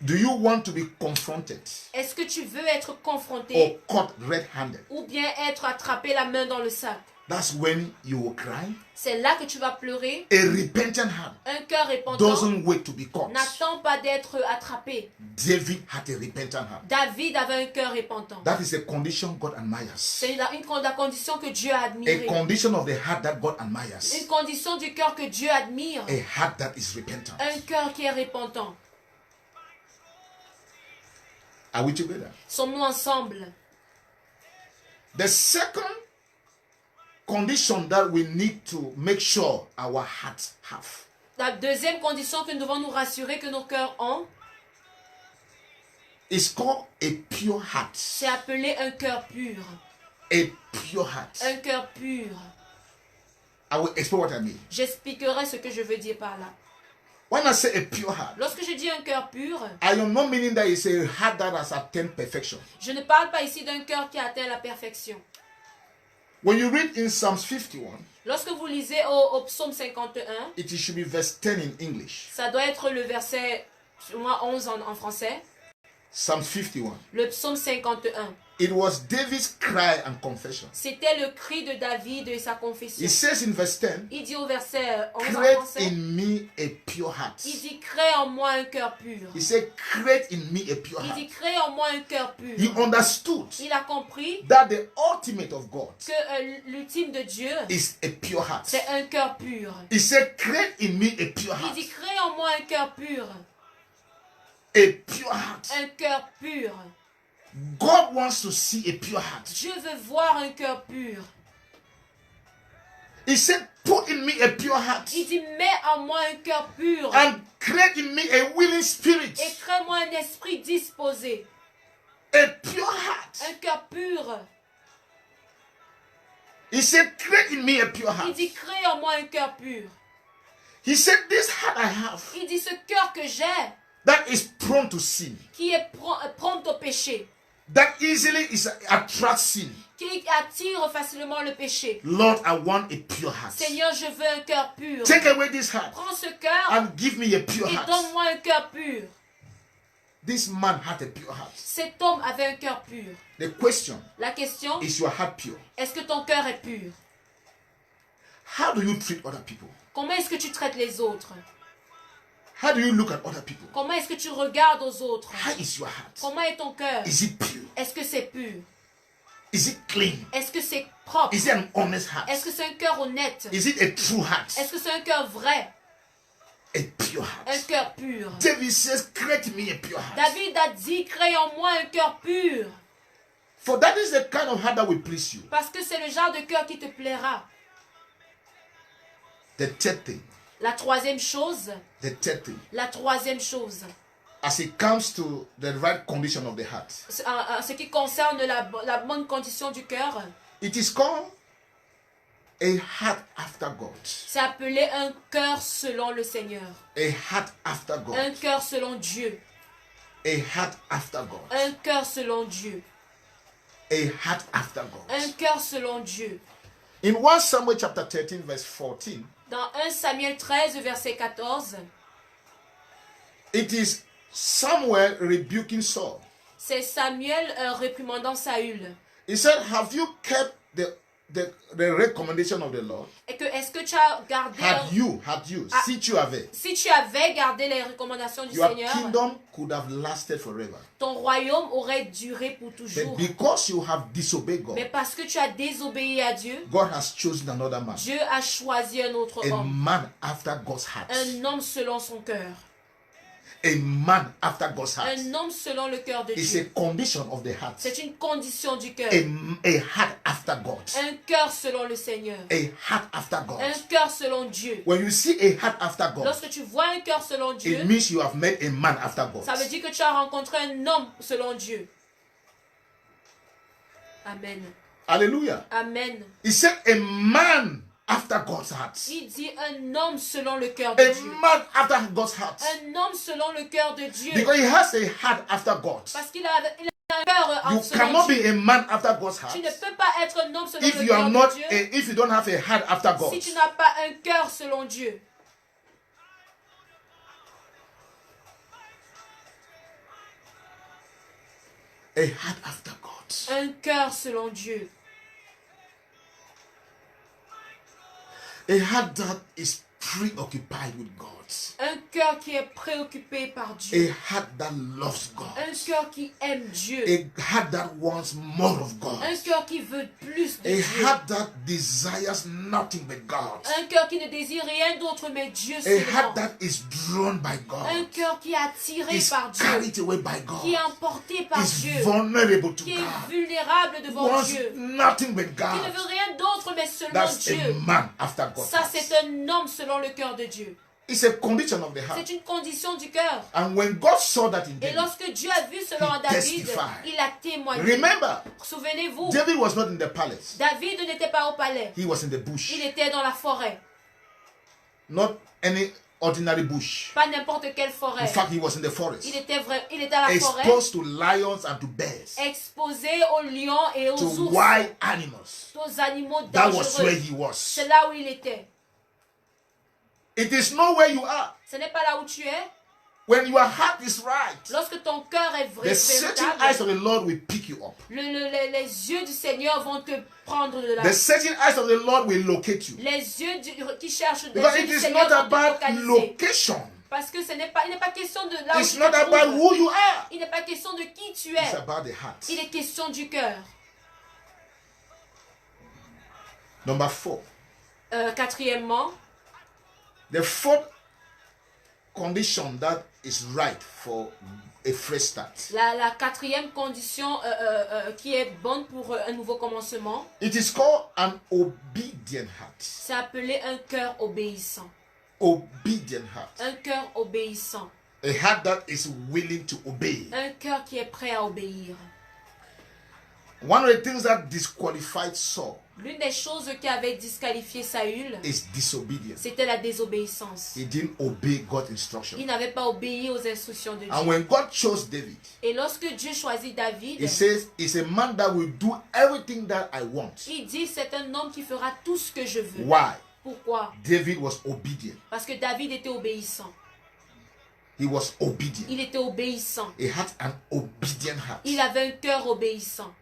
Do you want to be confronted Est-ce que tu veux être confronté or caught red-handed? ou bien être attrapé la main dans le sac? That's when you will cry. C'est là que tu vas pleurer. A repentant heart Un cœur repentant doesn't wait to be caught. n'attend pas d'être attrapé. David had a repentant heart. David avait un cœur repentant. That is a condition God admires. C'est la condition que Dieu a A admirée. condition of the heart that God Une admires. condition du cœur que Dieu admire. A heart that is repentant. Un cœur qui est repentant. Are we together? Sommes-nous ensemble? The second condition that we need to make sure our hearts have La deuxième condition que nous devons nous rassurer que nos cœurs ont, is called a pure heart. c'est appelé un cœur pur. A pure heart. Un cœur pur. I will explain what I mean. J'expliquerai ce que je veux dire par là. When I say a pure heart, Lorsque je dis un cœur pur, I am not meaning that it's a heart that has attained perfection. je ne parle pas ici d'un cœur qui a atteint la perfection. When you read in Psalms 51, Lorsque vous lisez au psaume 51, it should be verse 10 in English. ça doit être le verset 11 en français. Psalms 51. Le psaume 51. It was David's cry and confession. C'était le cri de David et sa confession. It says in verse 10, Il dit au verset 11 en create français, in me a pure heart. il dit crée en moi un cœur pur. He said, create in me a pure Il dit heart. crée en moi un cœur pur. He understood Il a compris that the ultimate of God que l'ultime de Dieu, is a pure heart. c'est un cœur pur. He said, create in me a pure Il heart. dit crée en moi un cœur pur. A pure heart. Un cœur pur. God wants to see a pure heart. Dieu veut voir un cœur pur. He said, put in me a pure heart. Il dit mets en moi un cœur pur. And create in me a willing spirit. Et crée-moi un esprit disposé. A pure heart. Un cœur pur. He said, create in me a pure Il heart. dit crée en moi un cœur pur. He said, this heart I have Il dit ce cœur que j'ai, that is prone to sin, qui est prompt au péché, that easily attracts sin. qui attire facilement le péché. Lord, I want a pure heart. Seigneur, je veux un cœur pur. Take away this heart Prends ce cœur and give me a pure et heart. donne-moi un cœur pur. This man had a pure heart. Cet homme avait un cœur pur. The question La question, is, your heart pure? est-ce que ton cœur est pur? How do you treat other people? Comment est-ce que tu traites les autres? How do you look at other people? Comment est-ce que tu regardes aux autres? How is your heart? Comment est ton cœur? Is it pure? Est-ce que c'est pur? Is it clean? Est-ce que c'est propre? Is it an honest heart? Est-ce que c'est un cœur honnête? Is it a true heart? Est-ce que c'est un cœur vrai? A pure Un heart. cœur pur. David says, create me a pure heart. David a dit, crée en moi un cœur pur. For that is the kind of heart that will please you. Parce que c'est le genre de cœur qui te plaira. The third thing. La troisième chose, The third thing. la troisième chose, As it comes to the right condition of the heart. ce qui concerne la bonne condition du cœur, It is called a heart after God. c'est appelé un cœur selon le Seigneur. A heart after God. Un cœur selon Dieu. A heart after God. Un cœur selon Dieu. A heart after God. Un cœur selon Dieu. In 1 Samuel chapter 13 verse 14, Dans 1 Samuel 13, verset 14, it is Samuel rebuking Saul. c'est Samuel réprimandant Saül. He said, have you kept the recommendation of the Lord? Et que est-ce que tu as gardé... Had you, Ah. si tu avais, Si tu avais gardé les recommandations du your Seigneur, kingdom could have lasted forever. ton royaume aurait duré pour toujours. But because you have disobeyed Mais God, parce que tu as désobéi à Dieu, God has chosen another man. Dieu a choisi un autre A homme. man after God's heart. Un homme selon son cœur. A man after God's heart. Un homme selon le cœur de It's a Dieu. condition of the heart. C'est une condition du cœur. A heart after God. Un cœur selon le Seigneur. A heart after God. Un cœur selon Dieu. When you see a heart after God, Lorsque tu vois un cœur selon Dieu, it means you have met a man after God. ça veut dire que tu as rencontré un homme selon Dieu. Amen. Hallelujah. Amen. He said a man after God's heart. Il dit un homme selon le cœur de A Dieu. man after God's heart. Un homme selon le cœur de Dieu. Because he has a heart after God. Parce qu'il a un cœur You selon cannot Dieu. be a man after God's heart Tu ne peux pas être un homme selon if le you are cœur not de Dieu if you don't have a heart after God. si tu n'as pas un cœur selon Dieu. A heart after God. Un cœur selon Dieu. A heart that is preoccupied with God. Un cœur qui est préoccupé par A Dieu. heart that loves God. Un cœur qui aime Dieu. A heart that wants more of God. Un cœur qui veut plus de A Dieu. heart that desires nothing but God. Un cœur qui ne désire rien d'autre mais Dieu A seulement. heart that is drawn by Un God. cœur qui est attiré Is par Dieu. carried away by Qui est God. emporté par Is Dieu. vulnerable to Qui est God. vulnérable devant Wants Dieu. nothing but Qui ne God. veut rien d'autre mais seulement That's a Dieu. man after God. Ça, c'est un homme selon le cœur de Dieu. It's a condition of the heart. C'est une condition du cœur. And when God saw that in Et David, lorsque Dieu a vu cela en He David, testified. il a témoigné. remember, Souvenez-vous, David was not in the palace. David n'était pas au palais. He was in the bush. Il était dans la forêt. Not any ordinary bush. Pas n'importe quelle In forêt. fact, he was in the forest. Il était à la forêt, Exposed to lions and to bears. exposé aux lions et aux To ours, wild animals. aux animaux That was where dangereux. he was. C'est là où il était. It is not where you are. Ce n'est pas là où tu es. When your heart is right, Lorsque ton cœur est the searching eyes véritable, of the Lord will pick you up. les yeux du Seigneur vont te prendre de là. The searching eyes of the Lord will locate you. Les yeux qui cherchent des Because yeux it du is Seigneur not vont te about localiser. location. Parce que il n'est pas question de là où It's tu not te about trouves. who you are. Il n'est pas question de qui tu It's es. about the heart. Il est question du cœur. Number 4. Quatrièmement, The fourth condition that is right for a fresh start. la quatrième condition qui est bonne pour un nouveau commencement, It is called an obedient heart. c'est appelé un cœur obéissant. Obedient heart. Un cœur obéissant. A heart that is willing to obey. Un cœur qui est prêt à obéir. One of the things that disqualified Saul L'une des choses qui avait disqualifié Saül, is disobedience. c'était la désobéissance. He didn't obey God's instruction. Il n'avait pas obéi aux instructions de And Dieu. when God chose David, Et lorsque Dieu choisit David, he says, he's a man that will do everything that I want. il dit c'est un homme qui fera tout ce que je veux. Why? Pourquoi? David was obedient. Parce que David était obéissant. He was obedient. Il était obéissant. He had an obedient heart. Il avait un cœur obéissant.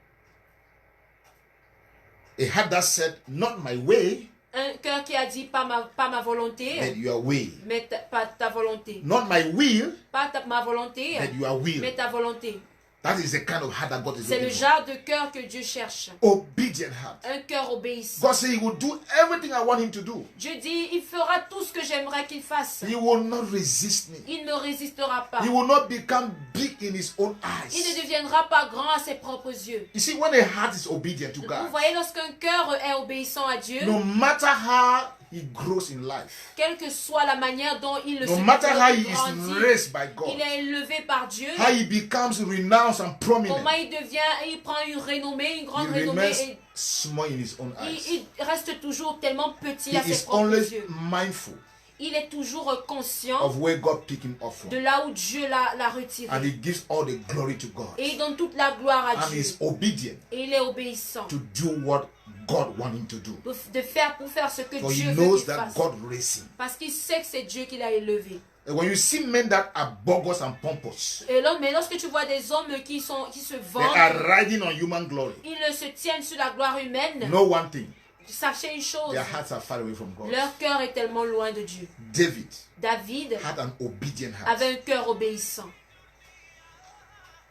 A heart that said, not my way, Un cœur qui a dit pas ma volonté, but your way. mais pas ta volonté. Not my will, Pas ma volonté, but your will. mais ta volonté. That is the kind of heart that God is C'est le looking for. genre de cœur que Dieu cherche. Obedient heart. Un cœur obéissant. God said he will do everything I want him to do. Dieu dit, il fera tout ce que j'aimerais qu'il fasse. He will not resist me. Il ne résistera pas. He will not become big in his own Il ne eyes. deviendra pas grand à ses propres yeux. You see, when a heart is obedient to Vous God, voyez, lorsqu'un cœur est obéissant à Dieu, no matter how he grows in life, quelle que soit la manière dont il no se matter how he développe, is grandit, raised by God, il est élevé par Dieu, how he becomes renounced and prominent, comment il devient, il prend une renommée, une grande he renommée, remains et small in his own eyes. il reste toujours tellement petit He à ses is propres always yeux. mindful Il est toujours conscient of where God picked him up from. de là où Dieu l'a And retiré. he gives all the glory to God. Et il donne toute la gloire à And Dieu. he's obedient Et il est obéissant. to do what God wants him to do. Pour faire ce que For he Dieu veut knows qu'il that fasse. God raised him. Parce qu'il sait que c'est Dieu qui l'a élevé. And when you see men that are bogus and pompous, Mais lorsque tu vois des hommes qui se they vendent, are riding on human glory. ils ne se tiennent sur la gloire humaine. Know one thing, Sachez une chose, their hearts are far away from God. leur cœur est tellement loin de Dieu. David David had an obedient heart. avait un cœur obéissant.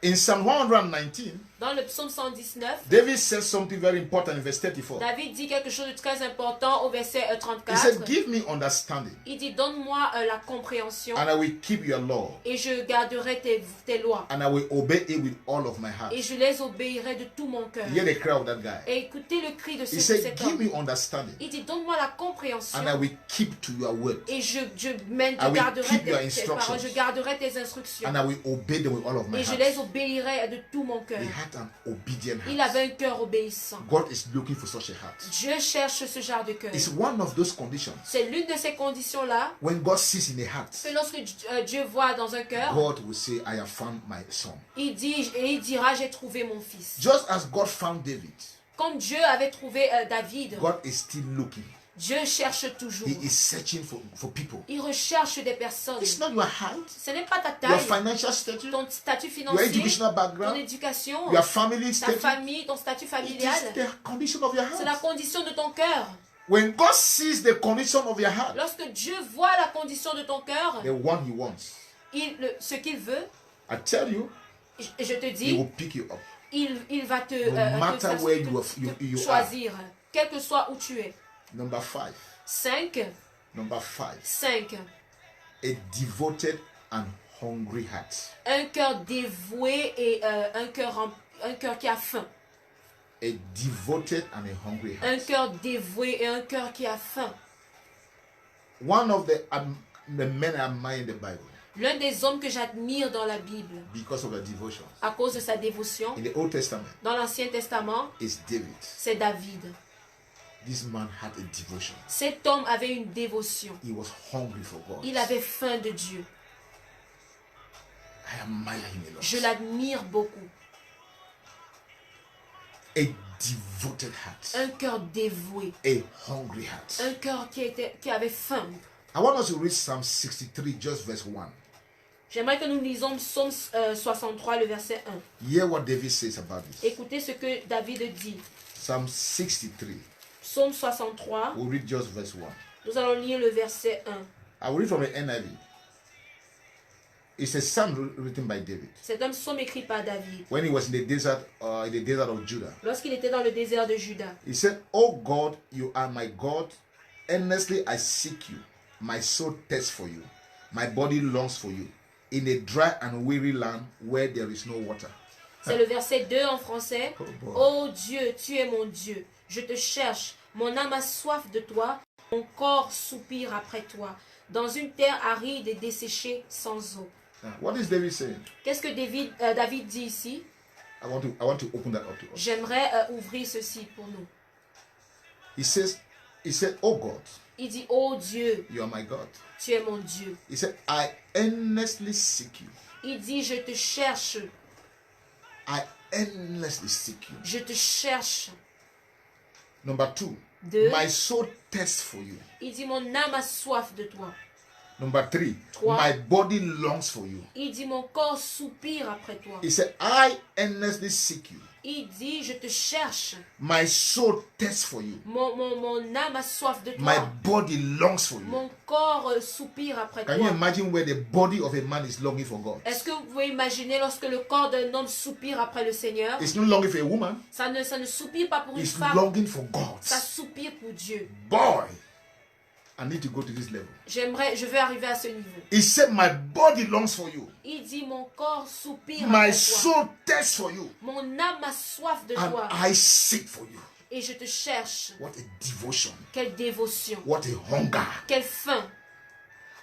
In Psalm 119, Dans le psaume 119, David says something very important in verse 34. David dit quelque chose de très important au verset He 34. said, give me understanding, Il dit, donne-moi la compréhension and I will keep your law, et je garderai tes lois. and I will obey it with all of my heart. Et je les obéirai de tout mon cœur. Hear the cry of that guy. Et écoutez le cri de He cet said, give homme. me understanding, Il dit, donne-moi la compréhension and I will keep to your word, et je will garderai keep your tes instructions. paroles, je garderai tes instructions. and I will obey them with all of my Et je heart. les obéirai de tout mon cœur. He had an obedient Il heart. avait un cœur obéissant. God is looking for such a heart. Dieu cherche ce genre de cœur. It's one of those conditions. C'est l'une de ces conditions-là When God sees in a heart, que lorsque Dieu voit dans un cœur, God will say, I have found my son. il dira, j'ai trouvé mon fils. Just as God found David, Comme Dieu avait trouvé David, God is still looking. Dieu cherche toujours. He is searching for people. Il recherche des personnes. It's not your height, Ce n'est pas ta your taille, financial status, ton statut your financier, educational ton background, éducation, your family ta status. famille, ton statut It familial. is the condition of your C'est la heart. condition de ton cœur. When God sees the condition of your heart, Lorsque Dieu voit la condition de ton cœur, the one He wants, ce qu'il veut, I tell you, je te He dis, will pick you up. il va te matter faire- where te- you choisir, quel que soit où tu es. Number 5. 5. Number 5. 5. A devoted and hungry heart. Un cœur dévoué et un cœur qui a faim. A devoted and a hungry heart. Un cœur dévoué et un cœur qui a faim. One of the men I admire in the Bible L'un des hommes que j'admire dans la Bible, because of the devotion à cause de sa dévotion, in the Old Testament dans l'Ancien Testament, is David. c'est David. This man had a devotion. Cet homme avait une dévotion. He was hungry for God. Il avait faim de Dieu. I admire him a lot. Je l'admire beaucoup. A devoted heart. Un cœur dévoué. A hungry heart. Un cœur qui avait faim. I want us to read Psalm 63, just verse 1. J'aimerais que nous lisons Psaume 63, le verset 1. Hear what David says about this. Écoutez ce que David dit. Psalm 63. Psaume 63, We'll read just verse 1. nous allons lire le verset 1. I will read from the NIV. It's a psalm written by David C'est un psaume écrit par David. when he was in the desert of Judah. Lorsqu'il était dans le désert de Juda. He said, "O God, you are my God. Earnestly I seek you. My soul thirsts for you. My body longs for you. In a dry and weary land where there is no water." C'est le verset 2 en français. Oh boy. Ô Dieu, tu es mon Dieu. Je te cherche. Mon âme a soif de toi. Mon corps soupire après toi. Dans une terre aride et desséchée sans eau. What is David saying? Qu'est-ce que David dit ici? I want to open that up to us. J'aimerais ouvrir ceci pour nous. He said, "Oh God, Il dit, ô Dieu, you are my God." tu es mon Dieu. He said, "I earnestly seek you. Il dit, je te cherche. I earnestly seek you." Je te cherche. Number 2, Deux. my soul thirsts for you. Il dit, mon âme a soif de toi. Number 3, Trois. my body longs for you. Il dit, mon corps soupire après toi. He said, I earnestly seek you. Il dit, je te cherche. My soul thirsts for you. Mon âme a soif de My toi. body longs for you. Mon corps soupire après Can you toi. imagine where the body of a man is longing for God? Est-ce que vous pouvez imaginer lorsque le corps d'un homme soupire après le Seigneur? It's not longing for a woman. Ça ne soupire pas pour une It's femme. longing for God. Ça soupire pour Dieu. Boy, I need to go to this level. Je veux arriver à ce niveau. He said, my body longs for you. Il dit, mon corps soupire My après toi. soul thirsts for you. Mon âme a soif de And toi. I seek for you. Et je te cherche. What a devotion. Quelle dévotion. What a hunger. Quelle faim.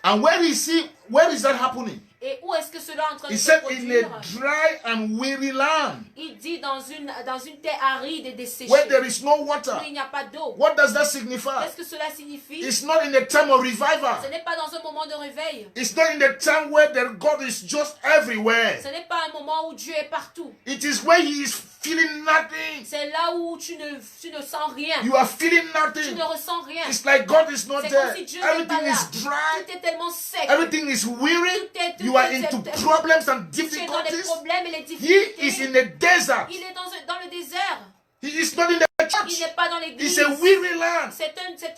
And where is that happening? Et où est-ce que cela est en train de He se said, in produire? a dry and weary land Il dit dans une terre aride et desséchée. where there is no water. Où il n'y a pas d'eau. What does that signify? Qu'est-ce que cela signifie? It's not in a time of Ce revival. n'est pas dans un moment de réveil. It's not in the time where God is just everywhere. Ce n'est pas un moment où Dieu est partout. It is where He is feeling nothing. C'est là où tu ne sens rien. You are feeling Tu nothing. ne ressens rien. It's like God is not C'est comme there. si Dieu n'est pas Everything là. is dry. Tout est tellement sec. Everything is weary. You are into problems and Tu es dans les difficulties. problèmes et les He difficultés. is in a desert. Il est dans le désert. He is not in the Il church. n'est pas dans l'église. It's a weary land. C'est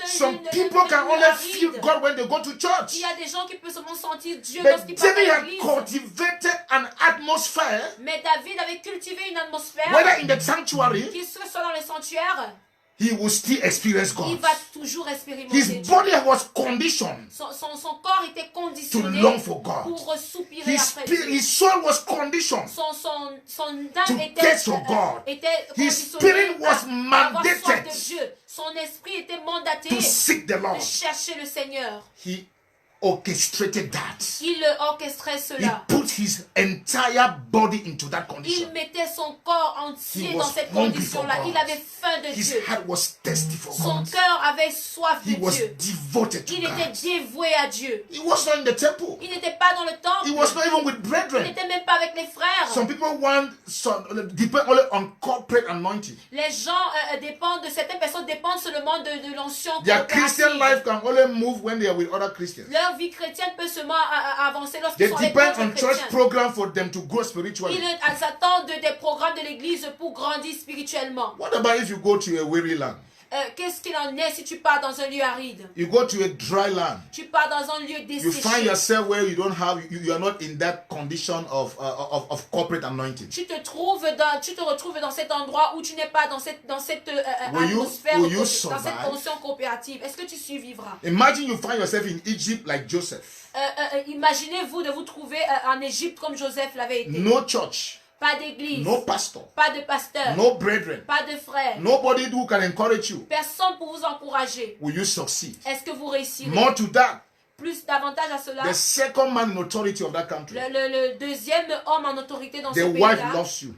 Some une people can une only aride. feel God when they go to church. Il y a des gens qui peuvent seulement sentir Dieu But lorsqu'ils partent David à had l'église. cultivated an atmosphere, Mais David avait cultivé une atmosphère whether in the sanctuary, qui soit dans les sanctuaires, he will still experience il God. va toujours expérimenter His Dieu. body was conditioned Son corps était to conditionné long for God. pour soupirer His après spirit, Dieu. his soul was conditioned. Son âme to était, get to God. était His conditionnée spirit was à avoir soif mandated de Dieu. Son esprit était mandaté to seek the de Lord. chercher le Seigneur. He orchestrated that. Il orchestrait He cela. put his entire body into that Il condition. mettait son corps entier He dans was cette hungry for condition-là. God. Il avait faim de His Dieu. heart was thirsty for Son God. cœur avait soif de He was Dieu. devoted to Il était God. dévoué à Dieu. He was not in the temple. Il n'était pas dans le temple. He was not even with Il brethren. n'était même pas avec les frères. Some people depend only on corporate anointing. Les gens dépendent de certaines personnes dépendent seulement de l'onction Their Christian coopérative. life can only move when they are with other Christians. Leur vie chrétienne peut seulement avancer They lorsqu'ils sont avec depend d'autres on church chrétiens. program for them to grow spiritually. Ils s'attendent des programmes de l'église pour grandir spirituellement. What about if you go to a weary land? Qu'est-ce qu'il en est si tu pars dans un lieu aride? You go to a dry land. Tu pars dans un lieu You find desséché. yourself where you are not in that condition of corporate anointing. Tu te retrouves dans cet endroit où tu n'es pas dans cette Will you atmosphère, dans survive? cette conscience coopérative. Est-ce que tu survivras? Imagine you find yourself in Egypt like Joseph. Imaginez-vous de vous trouver en Égypte comme Joseph l'avait été. No church, Pas d'église, no pastor, pas de pasteur, no brethren, pas de frère, nobody who can encourage you. personne pour vous encourager. Will you succeed? Est-ce que vous réussirez? More to that, Plus davantage à cela, the second man in authority of that country, le deuxième homme en autorité dans the ce wife pays-là, loves you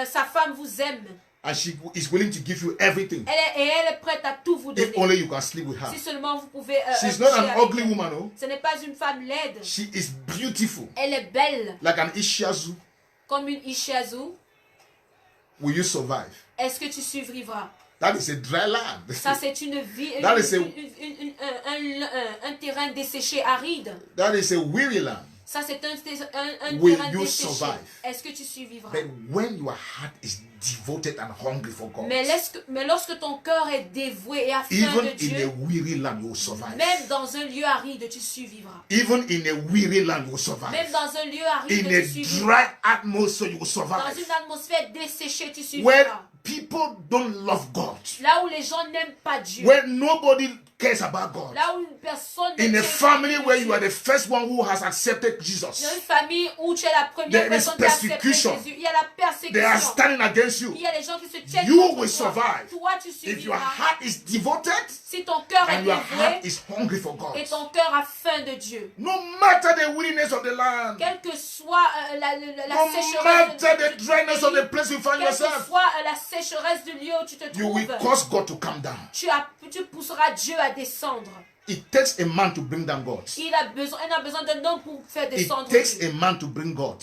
sa femme vous aime. and she is willing to give you everything Elle est prête à tout vous donner. if only you can sleep with her. Si seulement vous pouvez She's coucher not an avec ugly elle. woman, oh. Ce n'est pas une femme laide. She is beautiful, Elle est belle, like an Ishiazu. comme une Ishiazu. Will you survive? Est-ce que tu survivras? That is a dry land. Ça, c'est une vie, That is un terrain desséché, aride. That is a weary land. Ça, c'est un Will terrain you desséché. survive? Est-ce que tu survivras? But when your heart is devoted and hungry for God, Mais lorsque ton cœur est dévoué et a faim even de in a Dieu, weary land, you will survive. même dans un lieu aride, tu survivras. Even in a weary land, you will survive. Même dans un lieu aride, In a tu survivras. dry atmosphere, you will Dans survive. une atmosphère desséchée, tu Where survivras. people don't love God, Là où les gens n'aiment pas Dieu. where nobody cares about God. Là où une personne ne In a tient family pas where Dieu. you are the first one who has accepted Dans Jesus, une famille où tu es la première There is personne qui a accepté persecution. Jésus. Il y a la they are persécution. standing against you. Il y a les gens qui se tiennent You contre will toi. survive. Toi, tu If your survivras. heart is devoted Si ton cœur est and your heart dévoué is hungry for God, et ton cœur a faim de Dieu. no matter the weariness of the land, Quelle que soit la no sécheresse matter the dryness of the place you find quelle que yourself, soit la sécheresse du lieu où tu te you will trouves, cause God to come down. tu pousseras Dieu à descendre. It takes a man to bring down God. Il a besoin d'un homme pour faire It descendre takes Dieu. a man to bring God.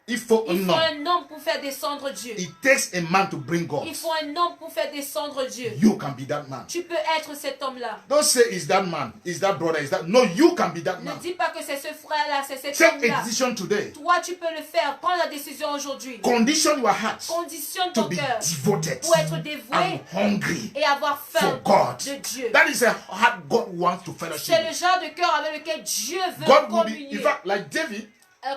Il faut un Il faut homme. un homme pour faire descendre Dieu. It takes a man to bring God. Il faut un homme pour faire descendre Dieu. You can be that man. Tu peux être cet homme-là. Don't say is that man, is that brother, is that. No, you can be that Ne man. dis pas que c'est ce frère-là, c'est cet Take a homme-là. decision today. Toi, tu peux le faire. Prends la décision aujourd'hui. Condition your heart Conditionne to ton be cœur devoted pour être dévoué and hungry et avoir for faim God. de Dieu. That is a heart God wants to fellowship C'est le with. genre de cœur avec lequel Dieu veut God will be, communier. in fact, like David,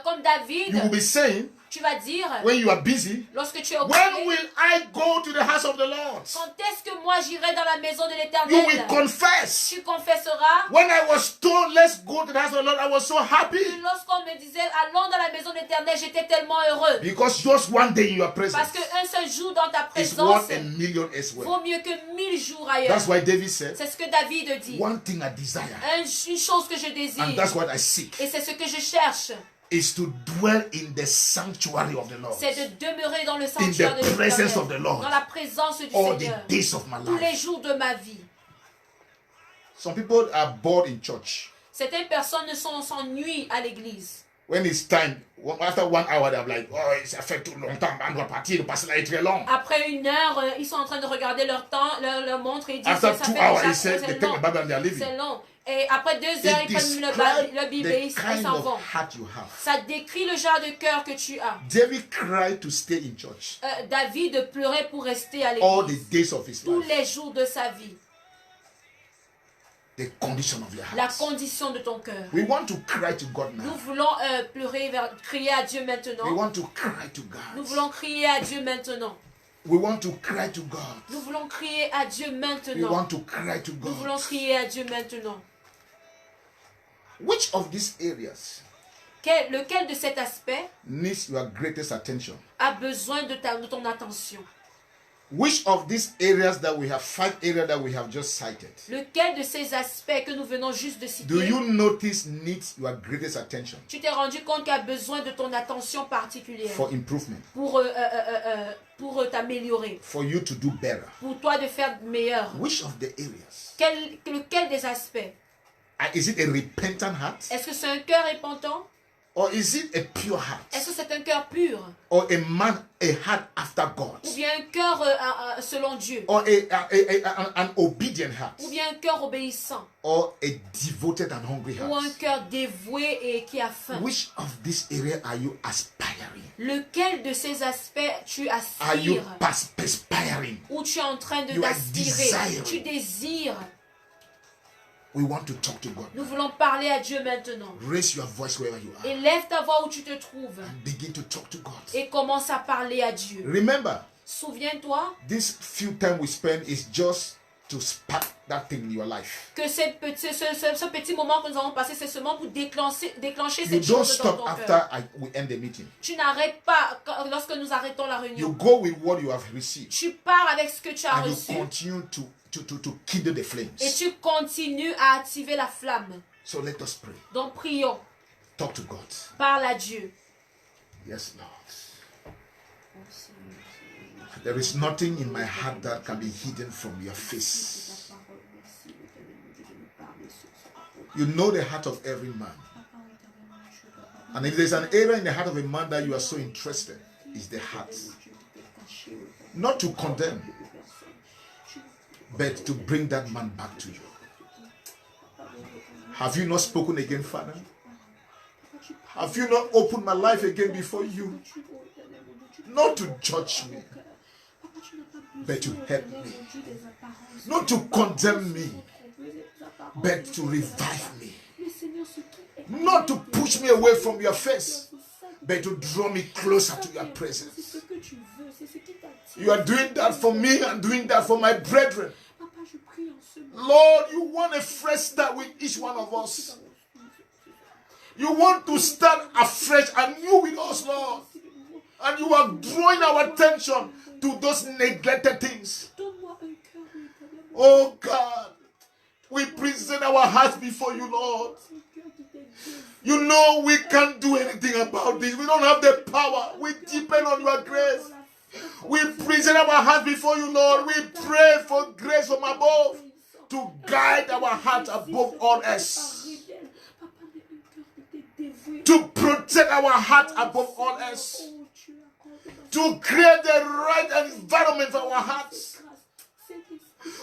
Comme you David, will be saying tu vas dire, when you are busy, lorsque tu es when occupé, will I go to the house of the Lord? quand est-ce que moi j'irai dans la maison de You will l'Éternel? confess. Tu confesseras. When I was told, let's go to the house of the Lord, I was so happy. Lorsqu'on me disait, allons dans la maison de l'Éternel, j'étais tellement heureux. Because just one day in your presence Parce qu'un seul jour dans ta is présence worth a million elsewhere. vaut mieux que 1000 jours ailleurs. That's why David said, C'est ce que David dit. one thing I desire, Une chose que je désire, and that's what I seek, et c'est ce que je cherche, is to dwell in the sanctuary of the Lord c'est de demeurer dans le sanctuaire de the presence of the l'Éternel, Lord dans la présence du all the Seigneur, days of my tous les life. jours de ma vie. Some people are bored in church. Certaines personnes s'ennuient à l'église. When it's time, after 1 hour, they're like, oh, ça fait tout longtemps, on doit partir, le passage là est très long. Après 1 heure, ils sont en train de regarder leur temps, leur montre et ils disent After que ça 2 fait hours, déjà they say, trop, they c'est take long. the Bible and they're leaving. C'est long. Et après 2 heures, It ils prennent describes le Bible et the ils kind s'en vont. of heart you have. Ça décrit le genre de cœur que tu as. David cried to stay in church David pleurait pour rester à all the l'église days of his tous life. les jours de sa vie. The condition of your La heart. condition de ton cœur. We want to cry to God Nous now. voulons crier à Dieu We maintenant. want to cry to Nous God. voulons crier à Dieu maintenant. We want to cry to God. Nous voulons crier à Dieu We maintenant. want to cry to Nous voulons God. crier à Dieu maintenant. Which of these areas Lequel de cet aspect needs your greatest attention? a besoin de ton attention? Which of these areas that we have, 5 areas that we have just cited, Lequel de ces aspects que nous venons juste de do citer, you notice needs your greatest attention tu t'es rendu compte qu'il a besoin de ton attention particulière for improvement, pour t'améliorer, for you to do better? pour toi de faire meilleur? Which of the areas? Lequel des aspects? Is it a repentant heart? Est-ce que c'est un cœur repentant? Or is it a pure heart? Est-ce que c'est un cœur pur? Or a heart after God? Ou bien un cœur selon Dieu? Or an obedient heart? Ou bien un cœur obéissant? Or a devoted and hungry Ou un heart? cœur dévoué et qui a faim? Which of these areas are you aspiring? Lequel de ces aspects tu Are you aspires? perspiring? Ou tu es en train You are d'aspirer? desiring. Tu désires? We want to talk to God. Nous voulons parler à Dieu maintenant. Raise your voice wherever you are Élève ta voix où tu te trouves and begin to talk to God. et commence à parler à Dieu. Remember, Souviens-toi this few time we spend is just to spark that thing in your life. que ce petit moment que nous avons passé, c'est seulement pour déclencher You cette don't chose dans stop ton after cœur. we end the meeting. Tu n'arrêtes pas lorsque nous arrêtons la You réunion. go with what you have received Tu pars avec ce que tu as and you reçu continue to kindle the et flames. tu continues à activer la flamme. So let us pray. Donc prions, Talk to God. parle à Dieu. Yes, Lord. There is nothing in my heart that can be hidden from your face. You know the heart of every man. And if there's an area in the heart of a man that you are so interested, it's the heart. Not to condemn, but to bring that man back to you. Have you not spoken again, Father? Have you not opened my life again before you? Not to judge me, but to help me. Not to condemn me, but to revive me. Not to push me away from your face, but to draw me closer to your presence. You are doing that for me and doing that for my brethren. Lord, you want a fresh start with each one of us. You want to start afresh and new with us, Lord. And you are drawing our attention to those neglected things. Oh God, we present our hearts before you, Lord. You know we can't do anything about this. We don't have the power. We depend on your grace. We present our hearts before you, Lord. We pray for grace from above to guide our hearts above all else. to protect our heart above all else, to create the right environment for our hearts.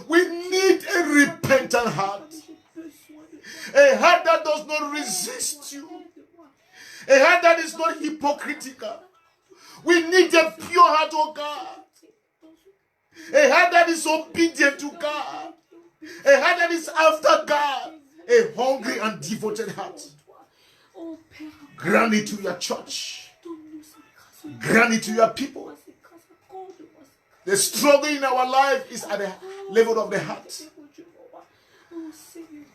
We need a repentant heart, a heart that does not resist you, a heart that is not hypocritical. We need a pure heart, oh God, a heart that is obedient to God, a heart that is after God, a hungry and devoted heart. Grant it to your church. Grant it to your people. The struggle in our life is at the level of the heart.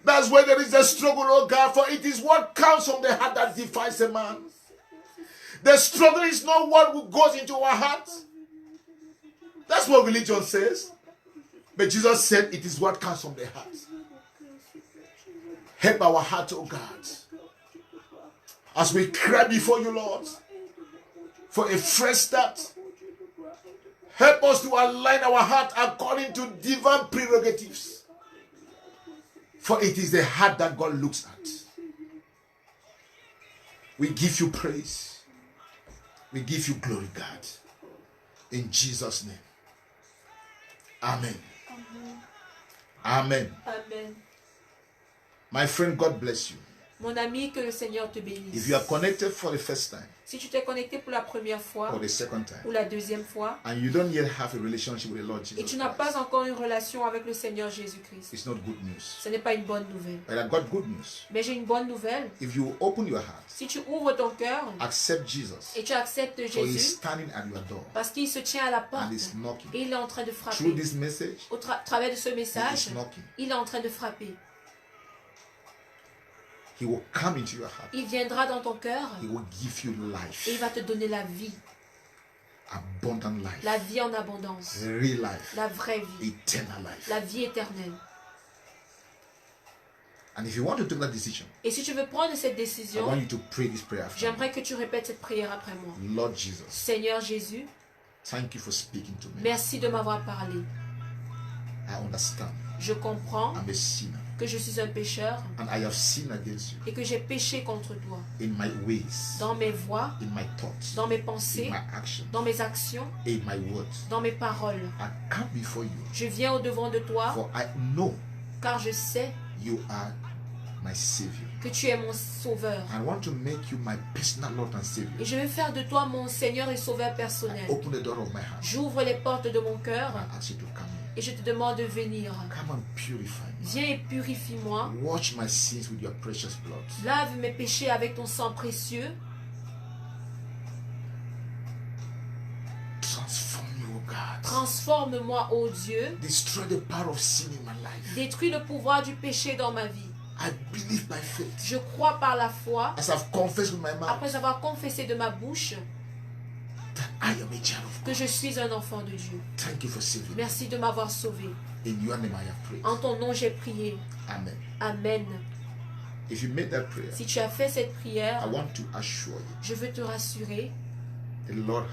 That's where there is a struggle, oh God, for it is what comes from the heart that defines a man. The struggle is not what goes into our heart. That's what religion says. But Jesus said it is what comes from the heart. Help our heart, oh God, as we cry before you, Lord, for a fresh start. Help us to align our heart according to divine prerogatives. For it is the heart that God looks at. We give you praise. We give you glory, God. In Jesus' name. Amen. Amen. Amen. My friend, God bless you. Mon ami, que le Seigneur te bénisse. If you are connected for the first time, Si tu t'es connecté pour la première fois or the second time, ou la deuxième fois and you don't yet have a relationship with the Lord et Jesus tu n'as Christ, pas encore une relation avec le Seigneur Jésus-Christ, it's not good news. ce n'est pas une bonne nouvelle. But I got good news. Mais j'ai une bonne nouvelle. If you open your heart, Si tu ouvres ton cœur accept Jesus, et tu acceptes for He's Jésus, standing at your door parce qu'il se tient à la porte and is knocking. et il est en train de Through frapper. this message, Au travers de ce He message, is knocking. il est en train de frapper. He will come into your heart. Il viendra dans ton cœur He will give you life, et il va te donner la vie. abundant life, La vie en abondance. real life, La vraie vie. eternal life. La vie éternelle. And if you want to take that decision, Et si tu veux prendre cette I décision, want you to pray this prayer after me. j'aimerais que tu répètes cette prière après moi. Lord Jesus, Seigneur Jésus, thank you for speaking to me. merci de m'avoir parlé. I understand Je comprends I'm a sinner que je suis un pécheur and I have sinned against you et que j'ai péché contre toi. in my ways, Dans mes voies, in my thoughts, dans mes in pensées, my actions, dans mes actions, in my words. dans mes paroles. I come before you, Je viens au-devant de toi for I know car je sais you are my Savior. que tu es mon sauveur. I want to make you my personal Lord and Savior. Et je veux faire de toi mon Seigneur et sauveur personnel. Open the door of my heart. J'ouvre les portes de mon cœur I ask you to come in. et je te demande de venir. Come and purify me. Viens et purifie-moi. Wash my sins with your precious blood. Lave mes péchés avec ton sang précieux. Transform me, oh God. Transforme-moi, ô Dieu. Destroy the power of sin in my life. Détruis le pouvoir du péché dans ma vie. I believe by faith. Je crois par la foi, As I've confessed with my mouth après avoir confessé de ma bouche, that I am a child of que God. je suis un enfant de Dieu. Thank you for saving me. Merci de m'avoir sauvé. In your name I have prayed. En ton nom, j'ai prié. Amen. Amen. If you made that prayer, Si tu as fait cette prière, I want to assure you, je veux te rassurer, the Lord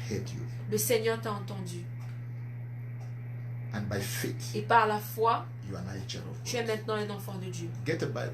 heard you, le Seigneur t'a entendu. and by faith Et par la foi, you are now a child of tu es God. maintenant un enfant de Dieu. Get a Bible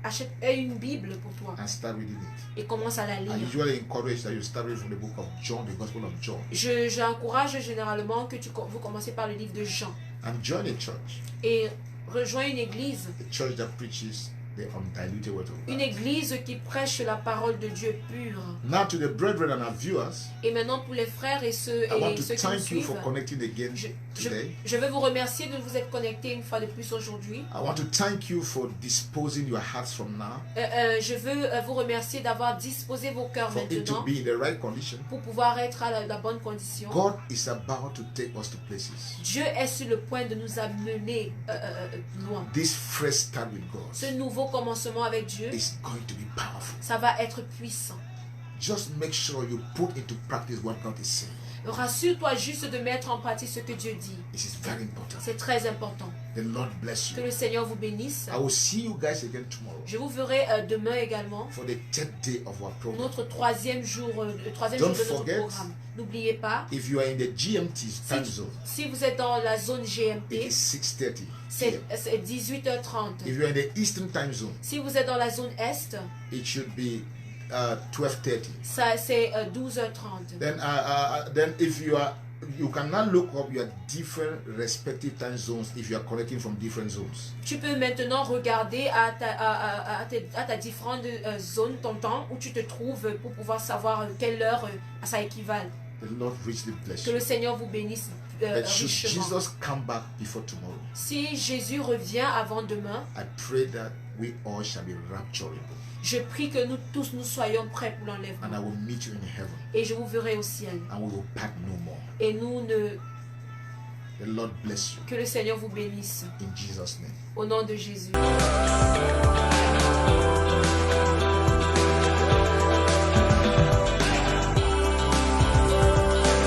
Achète une Bible pour toi and start reading it. et commence à la I lire. usually encourage that you start reading from the book of John, the Gospel of John, J'encourage généralement que vous commencez par le livre de Jean and join a church, et rejoins une église. a church that preaches the undiluted word of Une God. église qui prêche la parole de Dieu pure. Now to the brethren and our viewers, Et maintenant pour les frères et ceux, I want to qui nous thank you suivent, for connecting again today. je veux vous remercier de vous être connectés une fois de plus aujourd'hui. I want to thank you for disposing your hearts from now Je veux vous remercier d'avoir disposé vos cœurs for it to maintenant be in the right condition. pour pouvoir être à la bonne condition. God is about to take us to places. Dieu est sur le point de nous amener loin. This fresh start with God Ce nouveau commencement avec Dieu, is going to be powerful. ça va être puissant. Just make sure you put into practice what God is saying. Rassure-toi juste de mettre en pratique ce que Dieu dit. This is very important. C'est très important. The Lord bless Que you. le Seigneur vous bénisse. I will see you guys again tomorrow Je vous verrai demain également. for the third day of our program. Notre troisième jour de Don't notre forget, programme. N'oubliez pas, if you are in the GMT time zone, si vous êtes dans la zone it GMT, is 6:30 c'est p.m. 18h30. If you are in the Eastern time zone, Si vous êtes dans la zone Est, it should be 12:30. ça c'est 12h30. Then if you can now look up your different respective time zones if you are connecting from different zones. Tu peux maintenant regarder à ta différente zone, ton temps où tu te trouves pour pouvoir savoir quelle heure ça équivaut. The Lord richly bless Que you. le Seigneur vous bénisse That should richement. Jesus come back before tomorrow, Si Jésus revient avant demain, I pray that we all shall be rapturable, je prie que nous tous nous soyons prêts pour and I l'enlèvement. will meet you in heaven, Et je vous verrai au ciel. and we will part no more. Et nous ne... The Lord bless you Que le Seigneur vous bénisse. in Jesus' name. Au nom de Jésus.